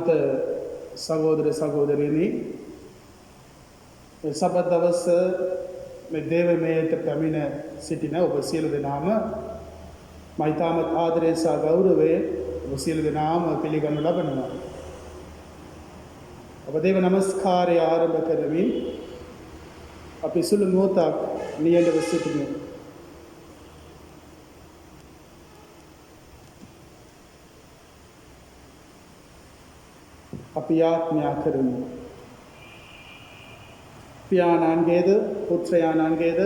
ශ්‍රද්ධාවන්ත සහෝදර සහෝදරියනි, සබත් දවස මේ දේවමයට පැමිණ සිටින ඔබ සියලු දෙනාම මා ඉතාමත් ආදරයෙන් සහ ගෞරවයෙන් ඔබ සියලු දෙනාම පිළිගනු ලබනවා. ඔබ දේව නමස්කාරය ආරම්භ කරමින් අපි සුළු මොහොතක් නිහඬව සිටිමු. අපි යාඥා කරමු. පියාණන්ගේද පුත්‍රයාණන්ගේද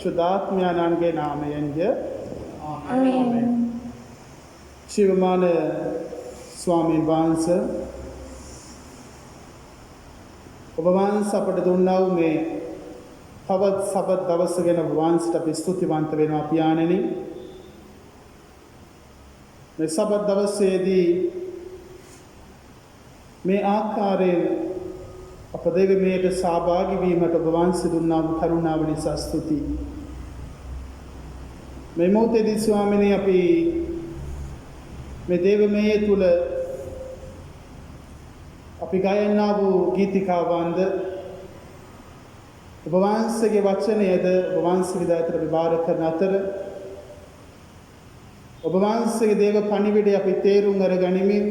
ශුද්ධාත්මයාණන්ගේ නාමයෙන්ද ආමේන්. ශිවමාන ස්වාමීන් වහන්සේ, ඔබ වහන්සේ අපට දුන්නා වූ මේ තවත් සබත් දවස ගැන ඔබ වහන්සේට අපි ස්තුතිවන්ත වෙනවා පියාණෙනි. මේ සබත් දවසේදී මේ ආකාරයෙන් අප දේවමයට සහභාගී වීමට ඔබ වහන්සේ දුන්නා වූ කරුණාව නිසා ස්තුතියි. මේ මොහොතේදී ස්වාමීනි අපි මේ දේවමයේ තුල අපි ගායනා වූ ගීතිකාවන්ද ඔබ වහන්සේගේ වචනයද ඔබ වහන්සේගේ දයතට විභාර කරන අතර ඔබ වහන්සේගේ දේව පණිවිඩය අපි තේරුම් අරගනිමින්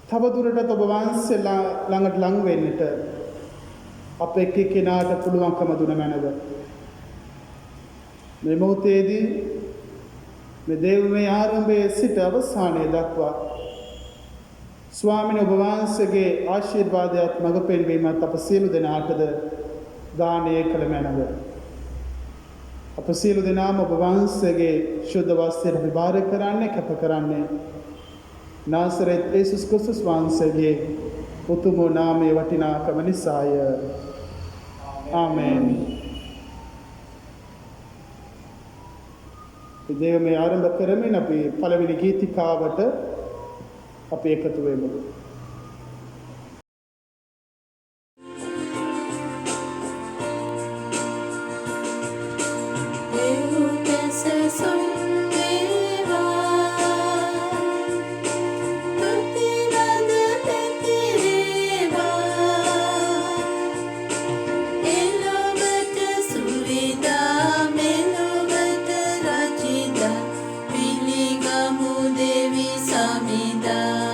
තවදුරටත් ඔබ වහන්සේ ළඟට ලං වෙන්නට අප එක් එක්කෙනාට පුළුවන්කම දුන මැනව. මේ මොහොතේදී මේ දේවමය ආරම්භයේ සිට අවසානය දක්වා ස්වාමීන් ඔබ වහන්සේගේ ආශිර්වාදයක් මඟ පෙන්වීමත් අප සියලු දෙනාටද දානය කළ මැනව. අප සියලු දෙනාම ඔබ වහන්සේගේ ශුද්ධ වස්ත්‍රයට විභාර කරන්නේ කැප කරන්නේ නාසරෙත් යේසුස් ක්‍රිස්තුස් වහන්සේගේ උතුම් නාමයේ වටිනාකම නිසාය. ආමේන්. දේවමය ආරම්භ කරමින් අපි පළවෙනි ගීතිකාවට අපි එකතු වෙමු. Devi Samida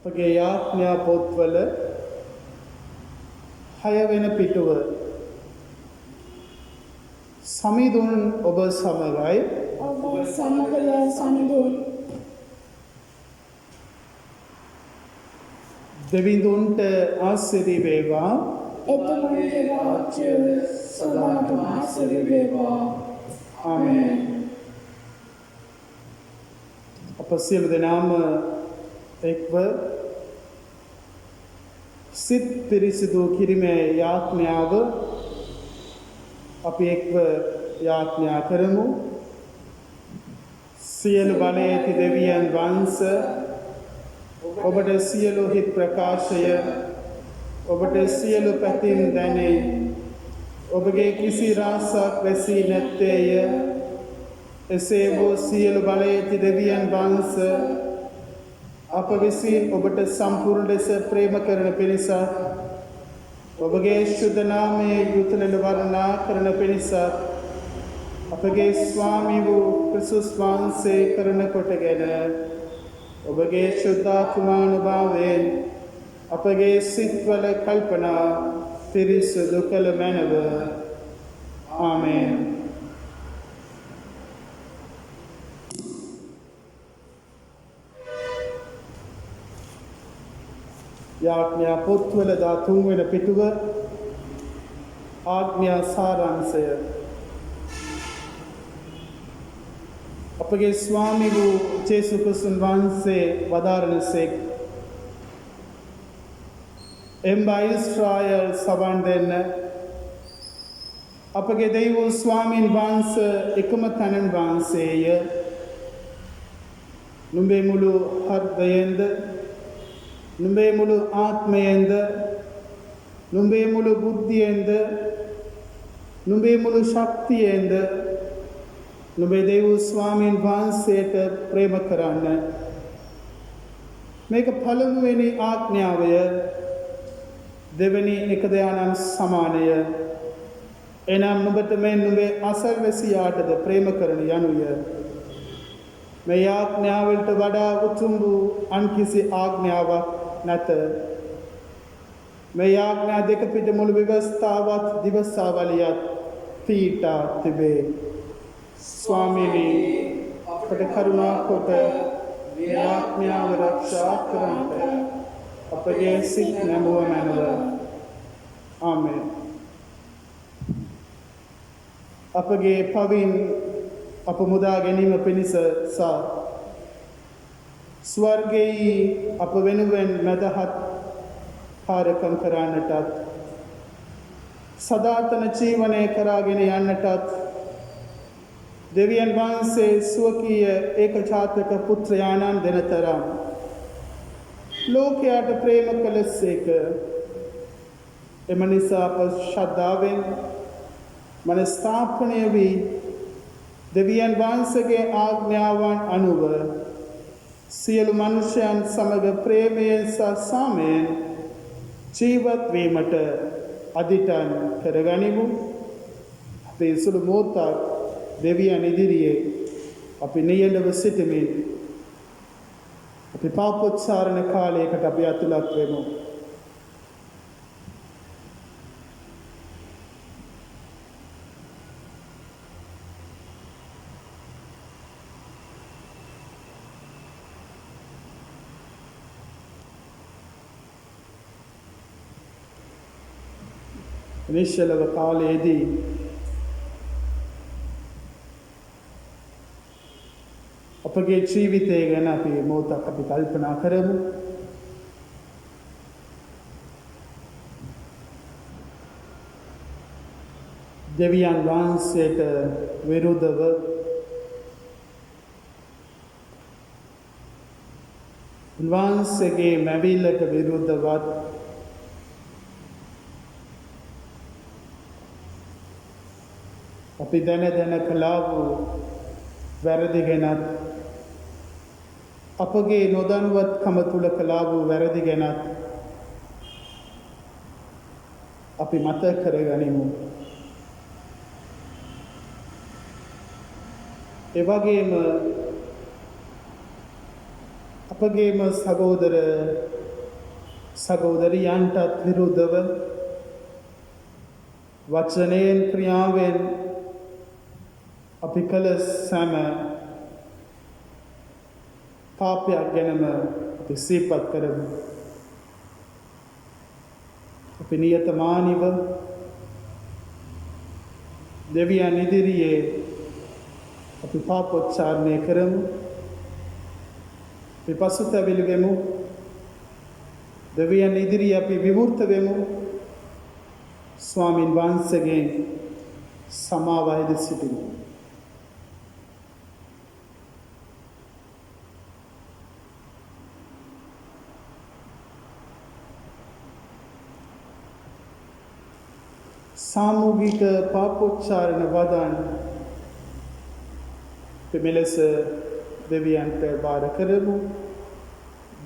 අපගේ යාඥා පොත්වල 6 වෙනි පිටුව සමිඳුන් ඔබ සමගයි ඔබ සමගය සමිඳුන් දෙවිඳුන්ට ආශිර්වාද වේවා එතුමන්ගේ රාජ්‍යය සදාට ආශිර්වාද වේවා ආමේන් අප සියලු දෙනාම එක්ව සිත් පිරිසිදු කිරීමේ යාඥාව අපි එක්ව යාඥා කරමු සියලු බලය ඇති දෙවියන් වහන්සේ ඔබට සියලු හිත් ප්‍රකාශය ඔබට සියලු පැතින් දැනේ ඔබගේ කිසි රාසක් වැසී නැත්තේය එසේ වූ සියලු බලය ඇති දෙවියන් වහන්සේ අප විසින් ඔබට සම්පූර්ණ ලෙස ප්‍රේම කරන පිණිස ඔබගේ ශුද්ධ නාමයේ යුතුයල වර්ණනා කරන පිණිස අපගේ ස්වාමී වූ ක්‍රිස්තුස් වහන්සේ කරන කොටගෙන ඔබගේ ශුද්ධාත්මානුභාවයෙන් අපගේ සිත්වල කල්පනා පිරිසුදු කළ මැනව ආමේන් යාඥා පොත්වල 13 වෙනි පිටුව ආඥා සාරාංශය අපගේ ස්වාමී වූ ජේසුස් ක්‍රිස්තුස් වහන්සේ වදාරනසේක් එම්බා ඉස්රායල් සවන් දෙන්න අපගේ දෙවියන් ස්වාමීන් වහන්සේ එකම තනන් වහන්සේය නුඹේ මුළු හෘදයෙන්ද නුඹේ මුළු ආත්මයෙන්ද නුඹේ මුළු බුද්ධියෙන්ද නුඹේ මුළු ශක්තියෙන්ද නුඹේ දෙවියන් ස්වාමීන් වහන්සේට ප්‍රේම කරන්න මේක පළමුවෙනි ආඥාවය දෙවැනි එකද යනම් සමානය එනම් නුඹට මේ නුඹේ අසල්වැසියාටද ප්‍රේම කරන යනුය මේ ආඥාවලට වඩා උතුම් වූ අන් කිසි ආඥාවක් නැත මේ ආඥා දෙක පිට මුළු ව්‍යවස්ථාවත් දිවසාවලියත් පීඨා තිබේ ස්වාමීනි අපට කරුණා කොට මේ ආඥාව ආරක්ෂා කරන්නට අපගේ සිත් නැමුව මැනව ආමේන් අපගේ පවින් අප මුදා ගැනීම පිණිස සා ස්වර්ගයේ අප වෙනුවෙන් මදහත් කාර්යකම් කරන්නටත් සදාතන ජීවනය කරාගෙන යන්නටත් දෙවියන් වහන්සේ ස්වකීය ඒකජාතක පුත්‍රයාණන් දෙනතරම් ලෝකයට ප්‍රේම කළසේක එම නිසා අප ශ්‍රද්ධාවෙන් මන ස්ථාපනය වී දෙවියන් වහන්සේගේ ආඥාවන් අනුව සියලු මනුෂ්‍යයන් සමග ප්‍රේමයෙන් සහ සාමයෙන් ජීවත් වීමට අදිටන් කරගනිමු අපේ සුළු මොහොතක් දෙවියන් ඉදිරියේ අපි නියඬව සිටමින් අපි පාපෝච්චාරණ කාලයකට අපි අතුලත් වෙමු නිශ්චලව කාලයේදී අපගේ ජීවිතය ගැන අපි මොහොතක් අපි කල්පනා කරමු දෙවියන් වහන්සේට විරුද්ධව උන්වහන්සේගේ මැවිල්ලට විරුද්ධවත් අපි දැන කළා වූ වැරදි ගැනත් අපගේ නොදැනුවත්කම තුල කළා වූ වැරදි ගැනත් අපි මතක කරගනිමු. ඒ වගේම අප අපගේම සහෝදර සහෝදරියන්ටත් විරුද්ධව වචනයෙන් ක්‍රියාවෙන් අපි කළ සෑම පාපයක් ගැනම අපි සිහිපත් කරමු. අපි නියතමානීව දෙවියන් ඉදිරියේ අපි පාපෝච්චාරණය කරමු. අපි පසුතැවිලි වෙමු. දෙවියන් ඉදිරියේ අපි විවෘත වෙමු. ස්වාමින් වහන්සේගෙන් සමාව අයද සිටිමු. සාමූහික පාපෝච්චාරණ වදන් මෙලෙස දෙවියන්ට බාර කරමු.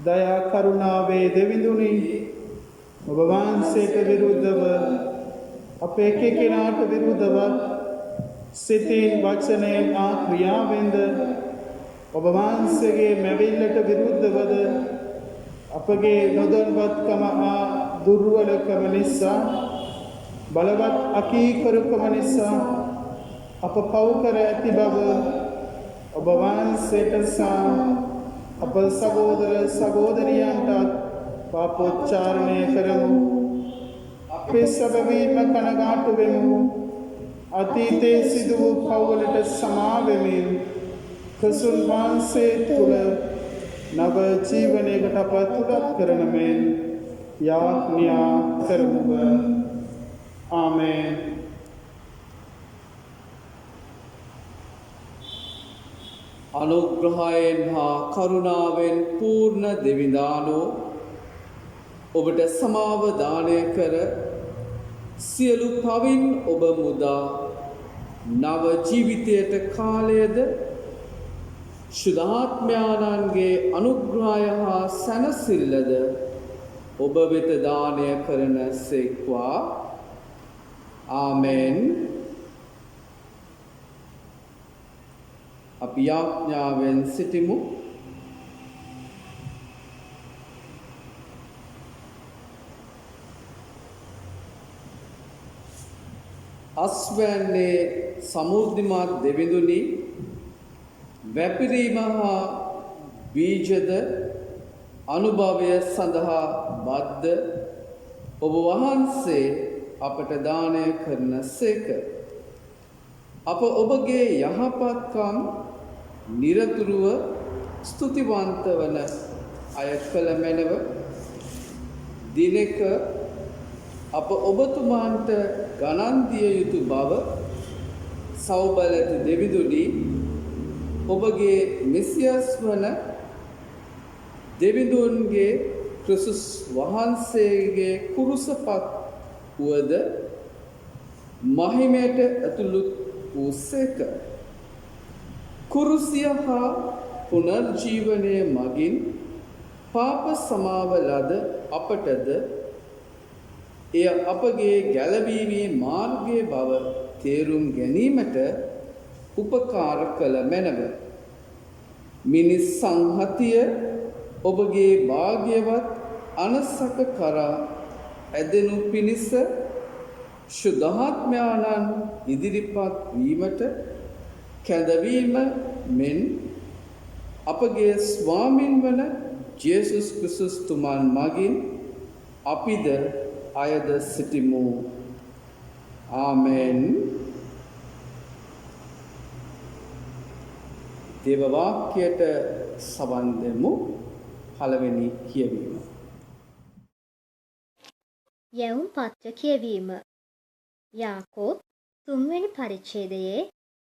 දයා කරුණාවේ දෙවිඳුනි, ඔබ වහන්සේට විරුද්ධව අප එකෙනාට විරුද්ධව සිතින් වචනයෙන් ක්‍රියාවෙන්ද ඔබ වහන්සේගේ මැවිල්ලට විරුද්ධවද අපගේ නොදන්වත්කම දුර්වලකම නිසා බලවත් අකීකරුකම නිසා අප පව් කර ඇති බව ඔබ වහන්සේට සහ අප සහෝදර සහෝදරියන්ටත් පාපෝච්චාරණය කරමු. අපේ සැබවින්ම කනගාටු වෙමු. අතීතයේ සිදු වූ පව්වලට සමා වෙමින් ක්‍රිස්තුන් වහන්සේ තුළ නව ජීවනයකට අප තුඩක් කරන මෙන් යාඥා කරමු. ආමේන්. අනුග්‍රහයෙන් හා කරුණාවෙන් පූර්ණ දෙවිඳානෝ ඔබට සමාව දානය කර සියලු පවින් ඔබ මුදා නව ජීවිතයට කාලයද ශුද්ධාත්මයාණන්ගේ අනුග්‍රහය හා සැනසිල්ලද ඔබ වෙත දානය කරන සේක්වා. ආමෙන්. අපි යාඥාවෙන් සිටිමු. අස්වැන්නේ සමෘද්ධිමත් දෙවිඳුනි, වැපිරීම හා බීජද අනුභවය සඳහා බද්ධ ඔබ වහන්සේ අපට දානය කරන සේක. අප ඔබගේ යහපත්කම් නිරතුරුව ස්තුතිවන්ත වන අය කළ මැනව. දිනක අප ඔබතුමාන්ට ගණන් දිය යුතු බව සෞබලති දෙවිඳුනි, ඔබගේ මෙසියස් වන දෙවිඳුන්ගේ ක්‍රිස්තුස් වහන්සේගේ කුරුසපත් වුවද මහිමයට ඇතුළු වූ සේක. කුරුසිය හා පුනර්ජීවනය මගින් පාප සමාව ලද අපටද එය අපගේ ගැලවීමේ මාර්ගය බව තේරුම් ගැනීමට උපකාර කළ මැනව. මිනිස් සංහතිය ඔබගේ භාග්‍යවත් අනසක කරා ඇදෙනු පිණිස ශුද්ධාත්මයාණන් ඉදිරිපත් වීමට කැඳවීම මෙන් අපගේ ස්වාමින් වන ජේසුස් ක්‍රිස්තුස් තුමන් මගින් අපිද අයද සිටිමු. ආමෙන්. දේව වාක්‍යයට සවන් දෙමු. පළවෙනි කියවීම. යැවුම් පත්‍ර කියවීම. යාකෝබ් 3 වෙනි පරිච්ඡේදයේ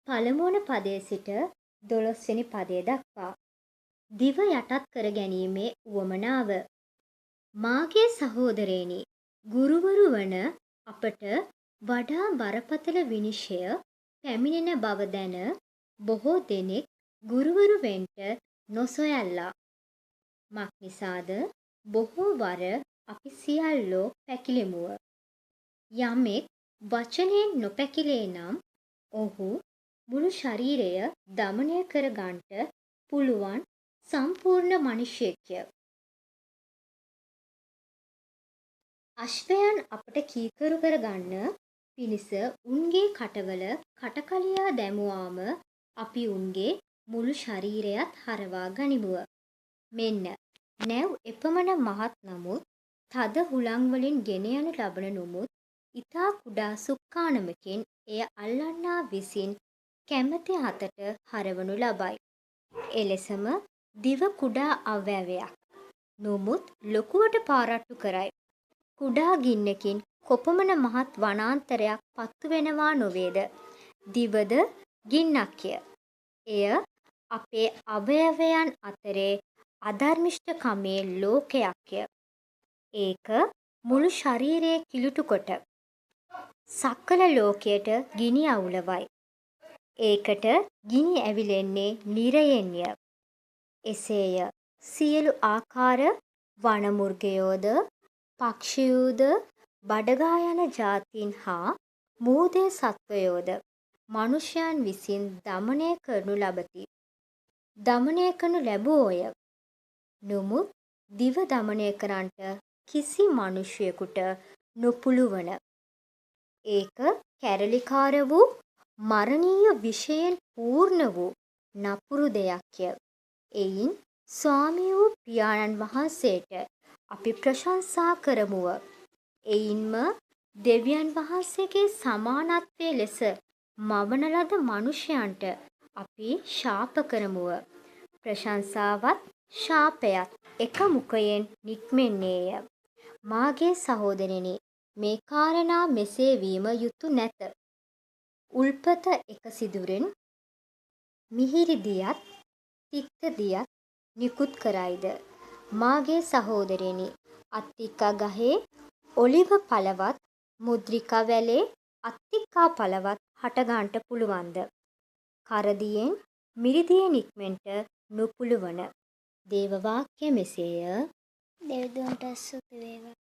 පළමුවන පදයේ සිට 12 වෙනි පදය දක්වා. දිව යටත් කර ගැනීමේ උවමනාව. මාගේ සහෝදරේනි, ගුරුවරු වන අපට වඩා බරපතල විනිශ්චය පැමිණෙන බව දැන බොහෝ දෙනෙක් ගුරුවරු වෙන්ට නොසොයල්ලා. මක් නිසාද බොහෝ වර අපි සියල්ලෝ පැකිලෙමුව. යමෙක් වචනයෙන් නොපැකිලේ නම් ඔහු මුළු ශරීරය දමනය කර ගන්නට පුළුවන් සම්පූර්ණ මිනිසෙක්ය. අශ්වයන් අපට කීකරු කරගන්න පිණිස උන්ගේ කටවල කටකලියා දැමුවාම අපි උන්ගේ මුළු ශරීරයත් හරවා ගනිමුව. මෙන්න නැව් එපමණ මහත් නමුත් තද හුළං වලින් ගෙන යනු ලබන නමුත් ඉතා කුඩා සුක්කානමකින් එය අල්ලන්නා විසින් කැමැති අතට හරවනු ලබයි. එලෙසම දිව කුඩා අවයවයක්. නමුත් ලොකුවට පාරට්ටු කරයි. කුඩා ගින්නකින් කොපමණ මහත් වනාන්තරයක් පත්තු වෙනවා නොවේද? දිවද ගින්නක්ය. එය අපේ අවයවයන් අතරේ අධර්මිෂ්ඨකමේ ලෝකයක්ය. ඒක මුළු ශරීරයේ කිලුටු කොට සකල ලෝකයට ගිනි අවුලවයි. ඒකට ගිනි ඇවිලෙන්නේ නිරයෙන්ය. එසේය සියලු ආකාර වනමෘගයෝද පක්ෂියෝද බඩගා යන ජාතීන් හා මූදේ සත්වයෝද මනුෂ්‍යයන් විසින් දමනය කරනු ලබති. දමනය කරනු ලැබුවෝය. නමුත් දිව දමනය කරන්නට කිසි මනුෂ්‍යයෙකුට නොපුළුවන. ඒක කැරලිකාර වූ මරණීය විෂයෙන් පූර්ණ වූ නපුරු දෙයක්ය. එයින් ස්වාමී වූ පියාණන් වහන්සේට අපි ප්‍රශංසා කරමුව. එයින්ම දෙවියන් වහන්සේගේ සමානත්වයේ ලෙස මවන ලද මනුෂ්‍යයන්ට අපි ශාප කරමුව. ප්‍රශංසාවත් ශාපයත් එක මුඛයෙන් නික්මෙන්නේය. මාගේ සහෝදරනි, මේ කාරණා මෙසේ වීම යුතු නැත. උල්පත එක සිදුරෙන් මිහිරි දියත් තික්ත දියත් නිකුත් කරයිද? මාගේ සහෝදරනි, අත්තිකා ගහේ ඔලිව පළවත් මුද්‍රිකා වැලේ අත්තිකා පළවත් හටගන්නට පුළුවන්ද? කරදියෙන් මිරිදිය නික්මෙන්ට නොපුළුවන. දේව වාක්‍ය මෙසේය. දෙවිදුන්ට ස්තුති වේවා.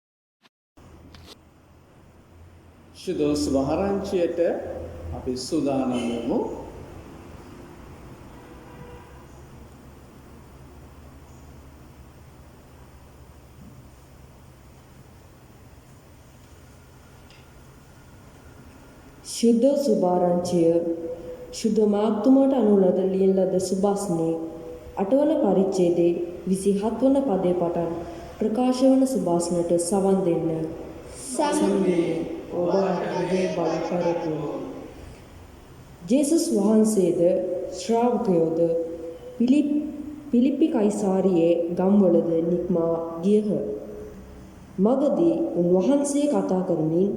ශුදෝස් වහරංචියට අපි සූදානම් වෙමු. ශුද්ධ සුභාරංචිය ශුද්ධ මාක්තුමාට අනුව ලද ලියන ලද සුභාස්නේ 8 වන පරිච්ඡේදයේ 27 වන පදයේ පටන් ප්‍රකාශ වන සුභාස්නට සවන් දෙන්න. සම්දී ඔබ අපගේ බලකරතු. ජේසුස් වහන්සේද ශ්‍රාවකයෝද පිලිප්පි කයිසාරියේ ගම්වලද නික්මා ගියහ. මගදී උන්වහන්සේ කතා කරමින්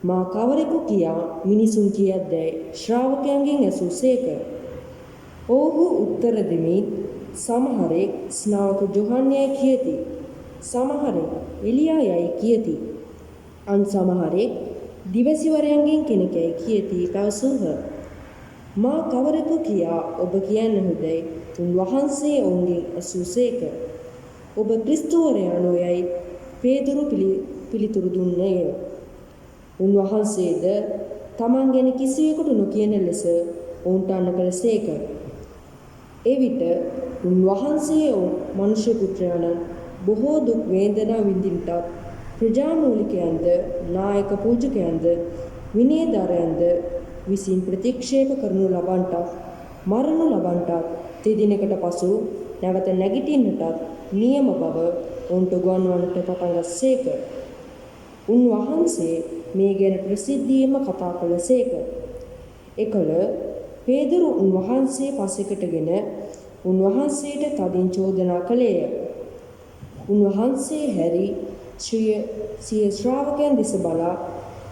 මා කවරෙකු කියා මිනිසුන් කියද්දැයි ශ්‍රාවකයන්ගෙන් ඇසූසේක. ඔවුහු උත්තර දෙමින් සමහරෙක් ස්නාවක යොහන්නයයි කියති, සමහරෙක් එලියා යයි කියති, අන් සමහරෙක් දිවසිවරයන්ගෙන් කෙනෙකැයි කියති පැවසූහ. මා කවරෙකු කියා ඔබ කියන්නහුදැයි උන්වහන්සේ ඔවුන්ගෙන් ඇසූසේක. ඔබ ක්‍රිස්තුවරයා නොයයි පේදුරු පිළිතුරු දුන්නේය. උන්වහන්සේද තමන් ගැන කිසිවෙකුට නොකියන ලෙස ඔවුන්ට අන්න කළසේක. එවිට උන්වහන්සේ මනුෂ්‍ය පුත්‍රයාණන් බොහෝ දුක් වේදනා විඳින්නටත් ප්‍රජාමූලිකයන්ද නායක පූජකයන්ද විනයධරයන්ද විසින් ප්‍රතික්ෂේප කරනු ලබන්ටත් මරණු ලබන්ටත් තෙදිනකට පසු නැවත නැගිටින්නටත් නියම බව ඔවුන්ට උගන්වන්නට පටන් ගස්සේක. උන්වහන්සේ මේ ගැන ප්‍රසිද්ධියෙන්ම කතා කළසේක. එකල පේදුරු උන්වහන්සේ පසෙකටගෙන උන්වහන්සේට තදින් චෝදනා කළේය. උන්වහන්සේ හැරි සිය ශ්‍රාවකයන් දෙස බලා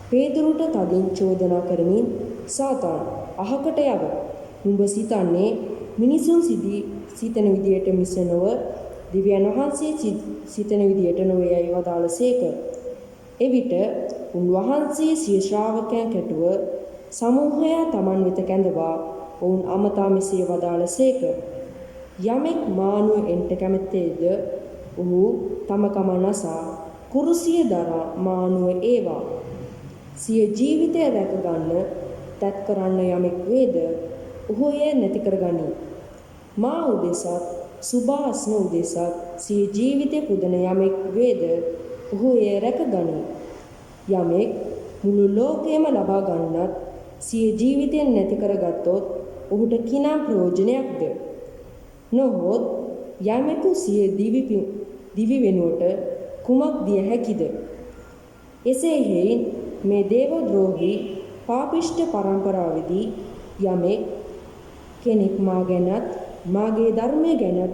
පේදුරුට තදින් චෝදනා කරමින් සාතාන් අහකට යව. නුඹ සිතන්නේ මිනිසුන් සිතන විදියට මිස නොව දිව්‍යන් වහන්සේ සිතන විදියට නොවේයයි වදාළසේක. එවිට උන්වහන්සේ සිය ශ්‍රාවකයන් කැටුව සමූහයා තමන් වෙත කැඳවා ඔවුන් අමතා මෙසේ වදාළසේක. යමෙක් මානුව එන්ට කැමැත්තේද ඔහු තම කම නසා කුරුසිය දරා මානුව ඒවා. සිය ජීවිතය රැක ගන්න තැත් කරන්න යමෙක් වේද ඔහු එය නැති කරගනී. මා උදෙසත් සුභාස්න උදෙසා සිය ජීවිතය පුදන යමෙක් වේද ඔහු එය රැකගනී. යමෙක් මුළු ලෝකයම ලබා ගන්නත් සිය ජීවිතයෙන් නැති කරගත්තොත් ඔහුට කිනම් ප්‍රයෝජනයක්ද? නොහොත් යමෙකු සිය දිවි වෙනුවට කුමක් දිය හැකිද? එසේ හේයින් මේ දේවද්‍රෝහී පාපිෂ්ඨ පරම්පරාවේදී යමෙක් කෙනෙක් මා ගැනත් මාගේ ධර්මය ගැනත්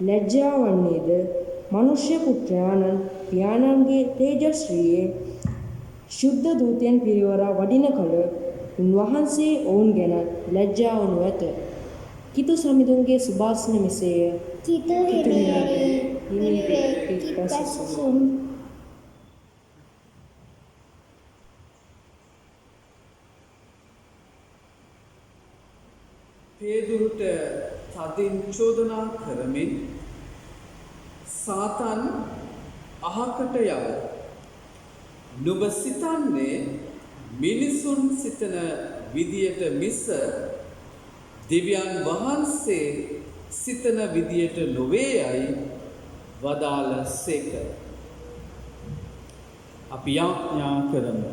ලැජ්ජා වන්නේද මනුෂ්‍ය පුත්‍රයාණන් පියාණන්ගේ තේජස්ශ්‍රීයේ ශුද්ධ දූතයන් පිරිවරා වඩින කල උන්වහන්සේ ඔවුන් ගැන ලැජ්ජා වනු ඇත. කිතු සමිඳුන්ගේ සුභාසන මෙසේය. කිතු හිමිවේ හිමිවේ කිත්පසුම් පේදුරුට තදින් චෝදනා කරමින් සාතන් අහකට යව. නුඹ සිතන්නේ මිනිසුන් සිතන විදියට මිස දෙවියන් වහන්සේ සිතන විදියට නොවේ යයි වදාළ සේක. අපි යාඥා කරමු.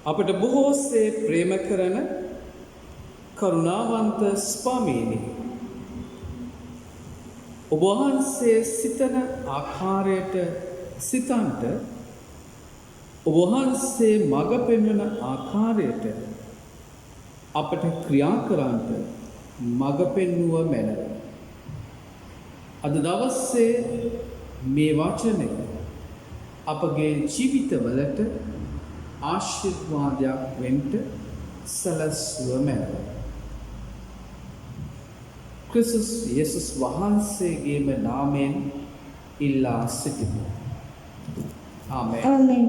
අපට බොහෝසේ ප්‍රේම කරන කරුණාවන්ත ස්වාමීනි, ඔබ වහන්සේ සිතන ආකාරයට සිතන්ට, ඔබ වහන්සේ මඟ පෙන්වන ආකාරයට අපට ක්‍රියා කරන්නට මඟ පෙන්වුව මැනව. අද දවසේ මේ වචනය අපගේ ජීවිතවලට ආශිර්වාදයක් වෙන්ට සැලැස්වුව මැනව. ක්‍රිස්තුස් යේසුස් වහන්සේගේම නාමයෙන් ඉල්ලා සිටිමු. ආමෙන්. ආමෙන්.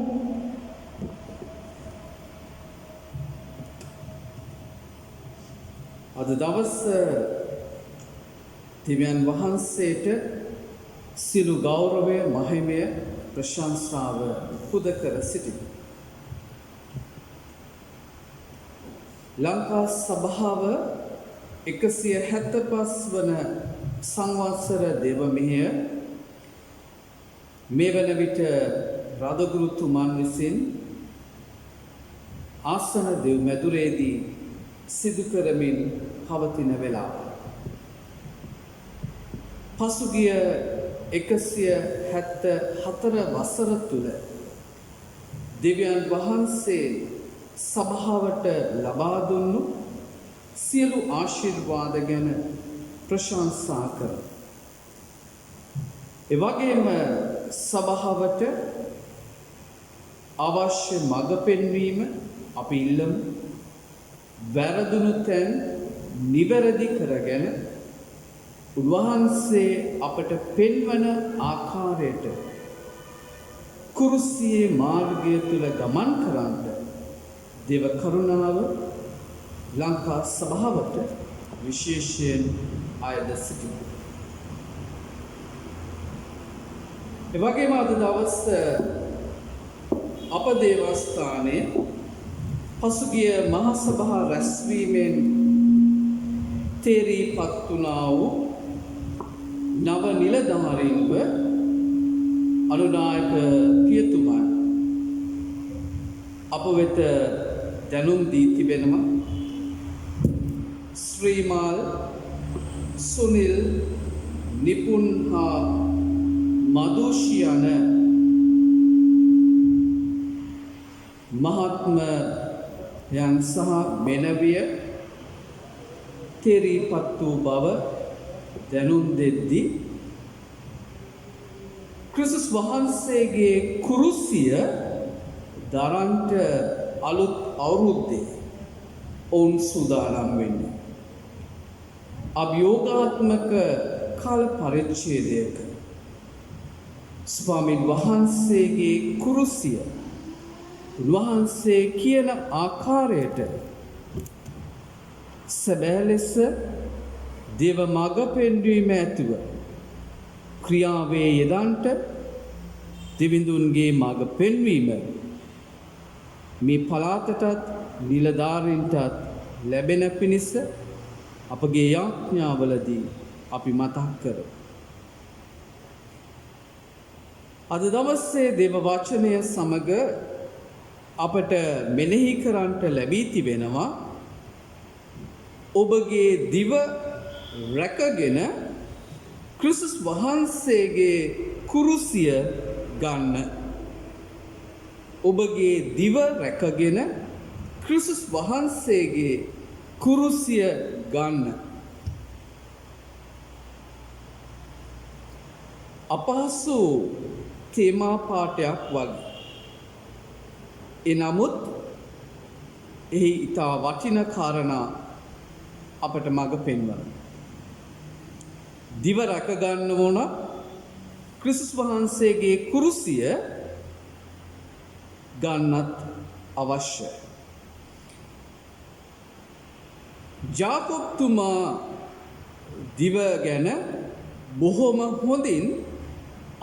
අද දවස දෙවියන් වහන්සේට සිළු ගෞරවය, මහිමය, ප්‍රශංසාව පුද කර සිටිමු. ලංකා සභාව 175 වන සංවත්සර දේව මෙහෙය මේ වන විට රාදගුරුතුමන් විසින් ආසන දෙව් මැදුරේදී සිදු කරමින් පවතින වෙලාව. පසුගිය 174 වසර තුළ දෙවියන් වහන්සේ සභාවට ලබා දුන්නු සියලු ආශිර්වාද ගැන ප්‍රශංසා කරමු. එවැගේම සභාවට අවශ්‍ය මඟ පෙන්වීම අපි ඉල්ලමු. වැරදුණු තැන් නිවැරදි කරගෙන උන්වහන්සේ අපට පෙන්වන ආකාරයට කුරුසියේ මාර්ගය තුල ගමන් කරන්නට දේව කරුණාව ලංකා සභාවට විශේෂයෙන් අයද සිටිනවා. එවැගේම අද දවස අප දේවස්ථානයේ පසුගිය මහා සභා රැස්වීමෙන් තේරීපත් වුණා වූ නව නිලධාරීන්ව අනුනායක පියතුමන් අප වෙත දැනුම් දී තිබෙනවා. ශ්‍රීමාල්, සුනිල්, නිපුන් හා මදුෂි යන මහත්මයන් සහ මෙනවිය තේරීපත් වූ බව දැනුම් දෙද්දී ක්‍රිස්තුස් වහන්සේගේ කුරුසිය දරන්ට අලුත් අවුරුද්දේ ඔවුන් සූදානම් වෙන්නේ. අභියෝගාත්මක කාල පරිච්ඡේදයක ස්වාමීන් වහන්සේගේ කුරුසිය උන්වහන්සේ කියන ආකාරයට සැබෑ ලෙස දේව මඟ පෙන්වීම ඇතුව ක්‍රියාවේ යෙදන්ට දෙවිඳුන්ගේ මඟ පෙන්වීම මේ පළාතටත් නිලධාරීන්ටත් ලැබෙන පිණිස අපගේ යාඥාවලදී අපි මතක් කරමු. අද දවසේ දේව වචනය සමග අපට මෙනෙහි කරන්නට ලැබී තිබෙනවා ඔබගේ දිව රැකගෙන ක්‍රිස්තුස් වහන්සේගේ කුරුසිය ගන්න. ඔබගේ දිව රැකගෙන ක්‍රිස්තුස් වහන්සේගේ කුරුසිය ගන්න. අපහසු තේමා පාඨයක් වගේ. එනමුත් එහි ඊටා වටින කාරණා අපට මඟ පෙන්වනවා. දිව රැක ගන්න ඕන ක්‍රිස්තුස් වහන්සේගේ කුරුසිය ගන්නත් අවශ්‍යයි. ජාකොබ්තුමා දිව ගැන බොහොම හොඳින්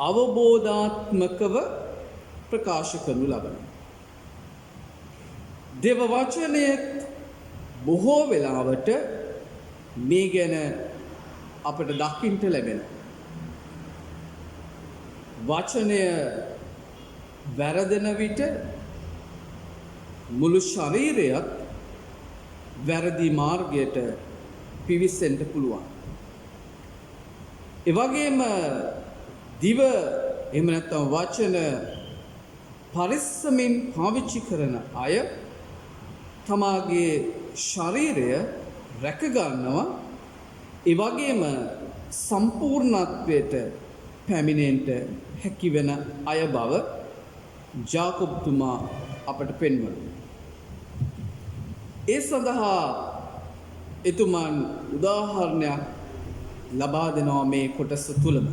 අවබෝධාත්මකව ප්‍රකාශ කරනු ලබනවා. දේව වචනයේත් බොහෝ වෙලාවට මේ ගැන අපට දකින්නට ලැබෙනවා. වචනය වැරදෙන විට මුළු ශරීරයත් වැරදි මාර්ගයට පිවිසෙන්න පුළුවන්. ඒ වගේම දිව එහෙම නැත්නම් වචන පරිස්සමින් පාවිච්චි කරන අය තමාගේ ශරීරය රැක ගන්නවා. ඒ වගේම සම්පූර්ණත්වයට පැමිණෙන්න හැකි වෙන අය බව ජාකොබ්තුමා අපට පෙන්වනවා. ඒ සඳහා එතුමන් උදාහරණයක් ලබා දෙනවා මේ කොටස තුලම.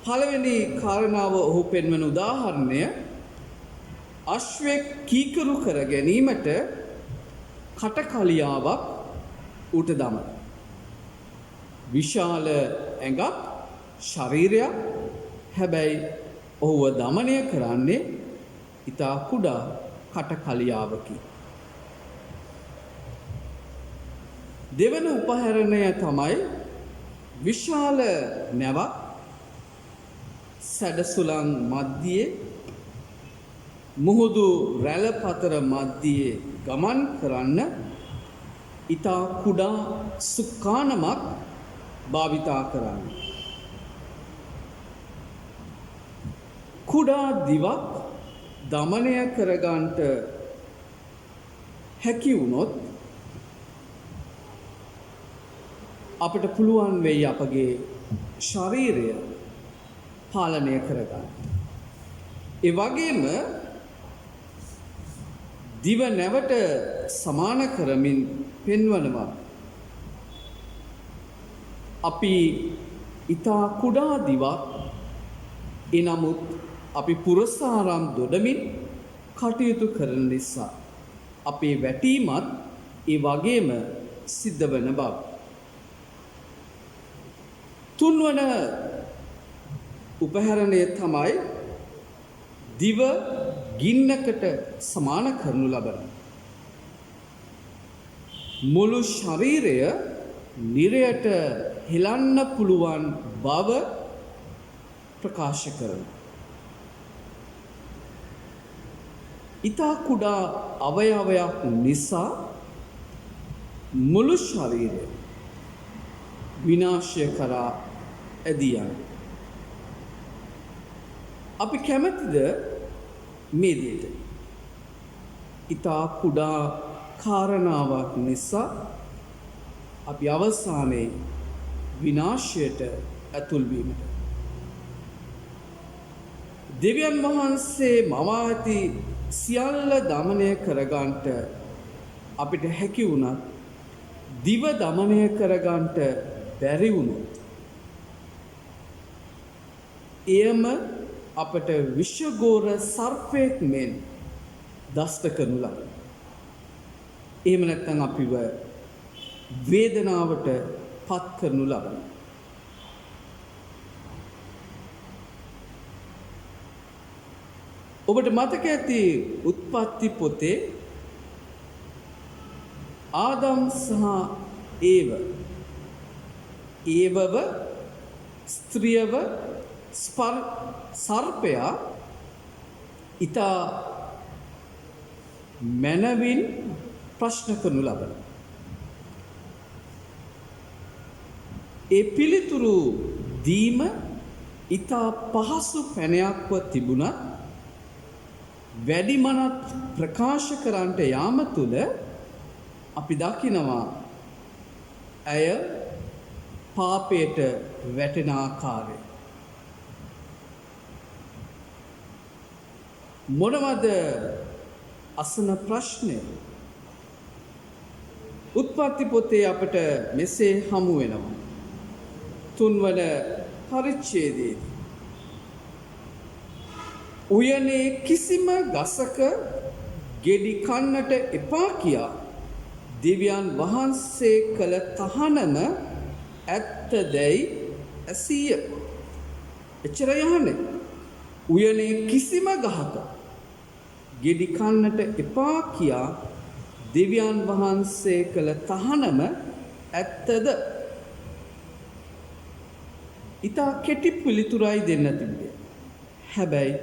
පළවෙනි කාරණාව ඔහු පෙන්වන උදාහරණය අශ්වයෙක් කීකරු කර ගැනීමට කටකලියාවක් උට දමන. විශාල ඇඟක් ශරීරයක්, හැබැයි ඔහුව දමනය කරන්නේ ඊටා කුඩා කටකලියාවකි. දෙවන උපහරණය තමයි විශාල නැවක් සැඩසුලන් මැදියේ මුහුදු රැළ පතර මැදියේ ගමන් කරන්න ඊටා කුඩා සුකානමක් භාවිතා කරන්නේ. කුඩා දිවක් දමනය කරගන්නට හැකි වුණොත් අපිට පුළුවන් වෙයි අපගේ ශරීරය පාලනය කරගන්න. ඒ වගේම දිව නැවට සමාන කරමින් පෙන්වනවා අපි ඊටා කුඩා දිවක් එනමුත් අපි පුරසාරම් දොඩමින් කටයුතු කරන නිසා අපේ වැටීමත් ඒ වගේම සිද්ධ වෙන බව. තුන්වන උපහරණය තමයි දිව ගින්නකට සමාන කරනු ලබන. මුළු ශරීරය නිරයට හෙලන්න පුළුවන් බව ප්‍රකාශ කරනවා. ඊටා කුඩා අවයවයක් නිසා මුළු ශරීරය විනාශය කරා ඇදී යනවා. අපි කැමතිද මේ දෙයට? ඊටා කුඩා කාරණාවක් නිසා අපි අවසානයේ විනාශයට ඇතුල් වීමට. දෙවියන් වහන්සේ මවා ඇති සියල්ල දමනය කරගන්නට අපිට හැකි වුණත් දිව දමනය කරගන්නට බැරි වුණොත් එයම අපට විශ්වගෝර සර්පයෙක් මෙන් දෂ්ට කරනු ලබන. එහෙම නැත්නම් අපිව වේදනාවට පත් කරනු ලබන. ඔබට මතක ඇති උත්පත්ති පොතේ ආදම් සහ ඒව ඒවව ස්ත්‍රියව සර්පයා ඉතා මැනවින් ප්‍රශ්න කරනු ලබන. ඒ පිළිතුරු දීම ඉතා පහසු පැනයක්ව තිබුණත් වැඩිමනත් ප්‍රකාශ කරන්නට යාම තුළ අපි දකිනවා ඇය පාපයට වැටෙන ආකාරය. මොනවද අසන ප්‍රශ්නය? උත්පත්ති පොතේ අපට මෙසේ හමු වෙනවා. 3 වන පරිච්ඡේදයේදී උයනේ කිසිම ගසක ගෙඩි කන්නට එපා කියා දෙවියන් වහන්සේ කළ තහනම ඇත්තදැයි ඇසීය. එච්චර යහනේ. උයනේ කිසිම ගහක ගෙඩි කන්නට එපා කියා දෙවියන් වහන්සේ කළ තහනම ඇත්තද? ඉතා කෙටි පිළිතුරයි දෙන්න තිබේ. හැබැයි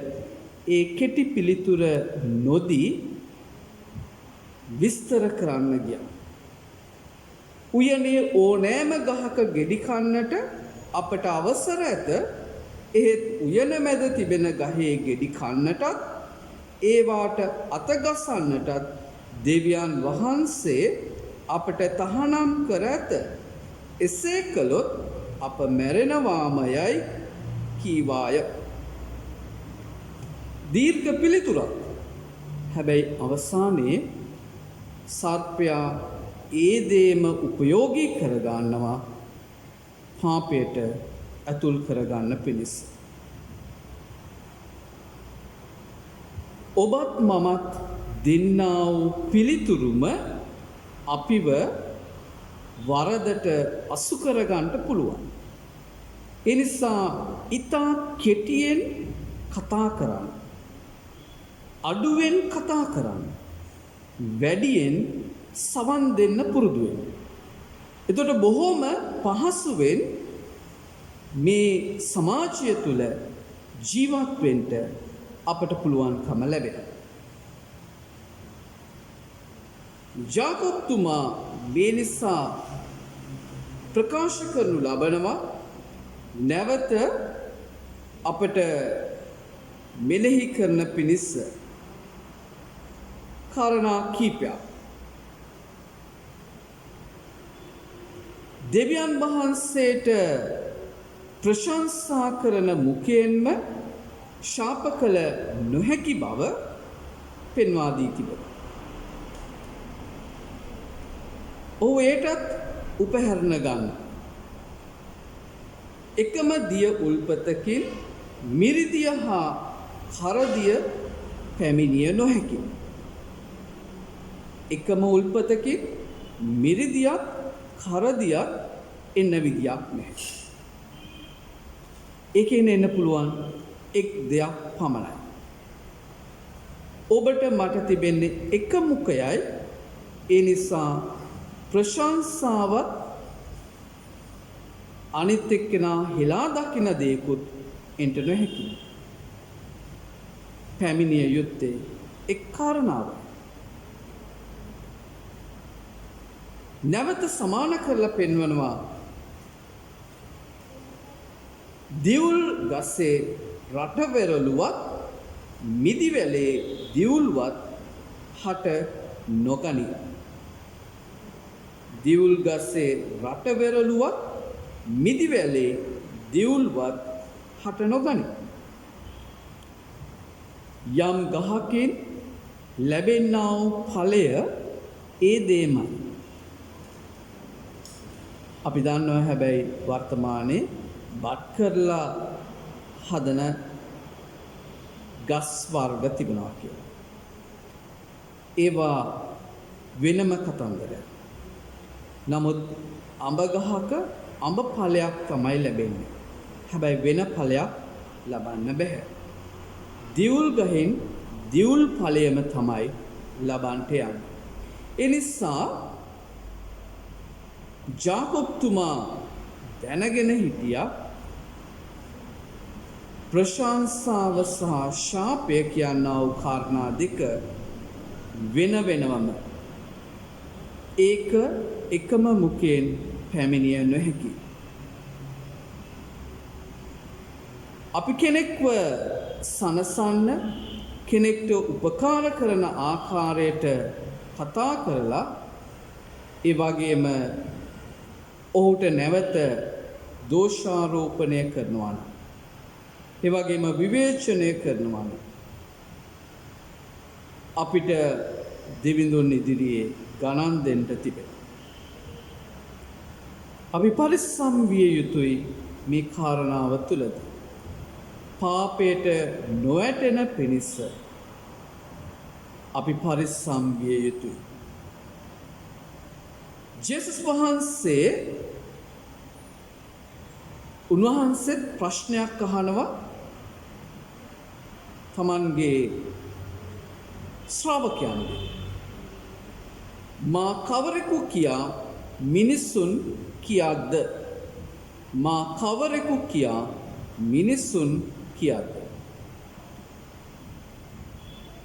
ඒ කෙටි පිළිතුර නොදී විස්තර කරන්න ගියා. උයනේ ඕනෑම ගහක ගෙඩි කන්නට අපට අවසර ඇත. එහෙත් උයන මැද තිබෙන ගහේ ගෙඩි කන්නටත් ඒවාට අතගසන්නටත් දෙවියන් වහන්සේ අපට තහනම් කර ඇත. එසේ කළොත් අප මැරෙනවාමයයි කීවාය. දීර්ඝ පිළිතුරක්. හැබැයි අවසානයේ සර්පයා ඒ දේම උපයෝගී කරගන්නවා පාපයට ඇතුල් කරගන්න පිණිස. ඔබත් මමත් දෙන්නා වූ පිළිතුරුම අපිව වරදට අසු කරගන්න පුළුවන්. ඒ නිසා ඉතා කෙටියෙන් කතා කරන්න. අඩුවෙන් කතා කරන්න. වැඩියෙන් සවන් දෙන්න පුරුදු වෙන්න. එතකොට බොහොම පහසුවෙන් මේ සමාජය තුළ ජීවත් වෙන්න අපට පුළුවන්කම ලැබෙනවා. ජාකබ්තුමා මේ නිසා ප්‍රකාශ කරනු ලබනවා නැවත අපට මෙනෙහි කරන පිණිස කාරණා කීපයක්. දෙවියන් වහන්සේට ප්‍රශංසා කරන මුඛයෙන්ම ශාප කළ නොහැකි බව පෙන්වා දී තිබෙනවා. ඔහු ඒටත් උපහැරණ ගන්න. එකම දිය උල්පතකින් මිරිදිය හා කරදිය පැමිණිය නොහැකි. එකම උල්පතකින් මිරිදියක් කරදියක් එන්න විදියක් නැහැ. ඒකෙන් එන්න පුළුවන් එක් දෙයක් පමණයි. ඔබට මට තිබෙන්නේ එක මුඛයයි. ඒ නිසා ප්‍රශංසාවත් අනිත් එක්කෙනා හෙලා දකින දේකුත් එන්ට නොහැකි. පැමිණිය යුත්තේ එක් කාරණාවයි. නැවත සමාන කරලා පෙන්වනවා දිවුල් ගසේ රටවෙරළුවත් මිදිවැලේ දිවුල්වත් හට නොගනී. දිවුල් ගසේ රටවෙරළුවත් මිදිවැලේ දිවුල්වත් හට නොගනී. යම් ගහකින් ලැබෙන්නා වූ ඵලය ඒ දේමයි. අපි දන්නවා හැබැයි වර්තමානයේ බත් කරලා හදන ගස් වර්ග තිබුණා කියලා. ඒවා වෙනම කතන්දරයක්. නමුත් අඹ ගහක අඹ ඵලයක් තමයි ලැබෙන්නේ. හැබැයි වෙන ඵලයක් ලබන්න බෑ. දිවුල් ගහෙන් දිවුල් ඵලයම තමයි ලබන්නට යන්නේ. ඒ නිසා ජාකොබ්තුමා දැනගෙන හිටියා ප්‍රශංසාව සහ ශාපය කියනා වූ කාරණා දෙක වෙන වෙනවම ඒක එකම මුඛයෙන් පැමිණිය නොහැකි. අපි කෙනෙක්ව සනසන්න කෙනෙක්ට උපකාර කරන ආකාරයට කතා කරලා ඒ වගේම ඔහුට නැවත දෝෂාරෝපණය කරනවා නම් ඒ වගේම විවේචනය කරනවා නම් අපිට දෙවිඳුන් ඉදිරියේ ගණන් දෙන්න තිබෙනවා. අපි පරිස්සම් විය යුතුයි මේ කාරණාව තුළදී. පාපයට නොවැටෙන පිණිස අපි පරිස්සම් විය යුතුයි. ජේසුස් වහන්සේ උන්වහන්සේත් ප්‍රශ්නයක් අහනවා තමන්ගේ ශ්‍රාවකයන්ගේ. මා කවරෙකු කියා මිනිසුන් කියාද්ද? මා කවරෙකු කියා මිනිසුන් කියාද්ද?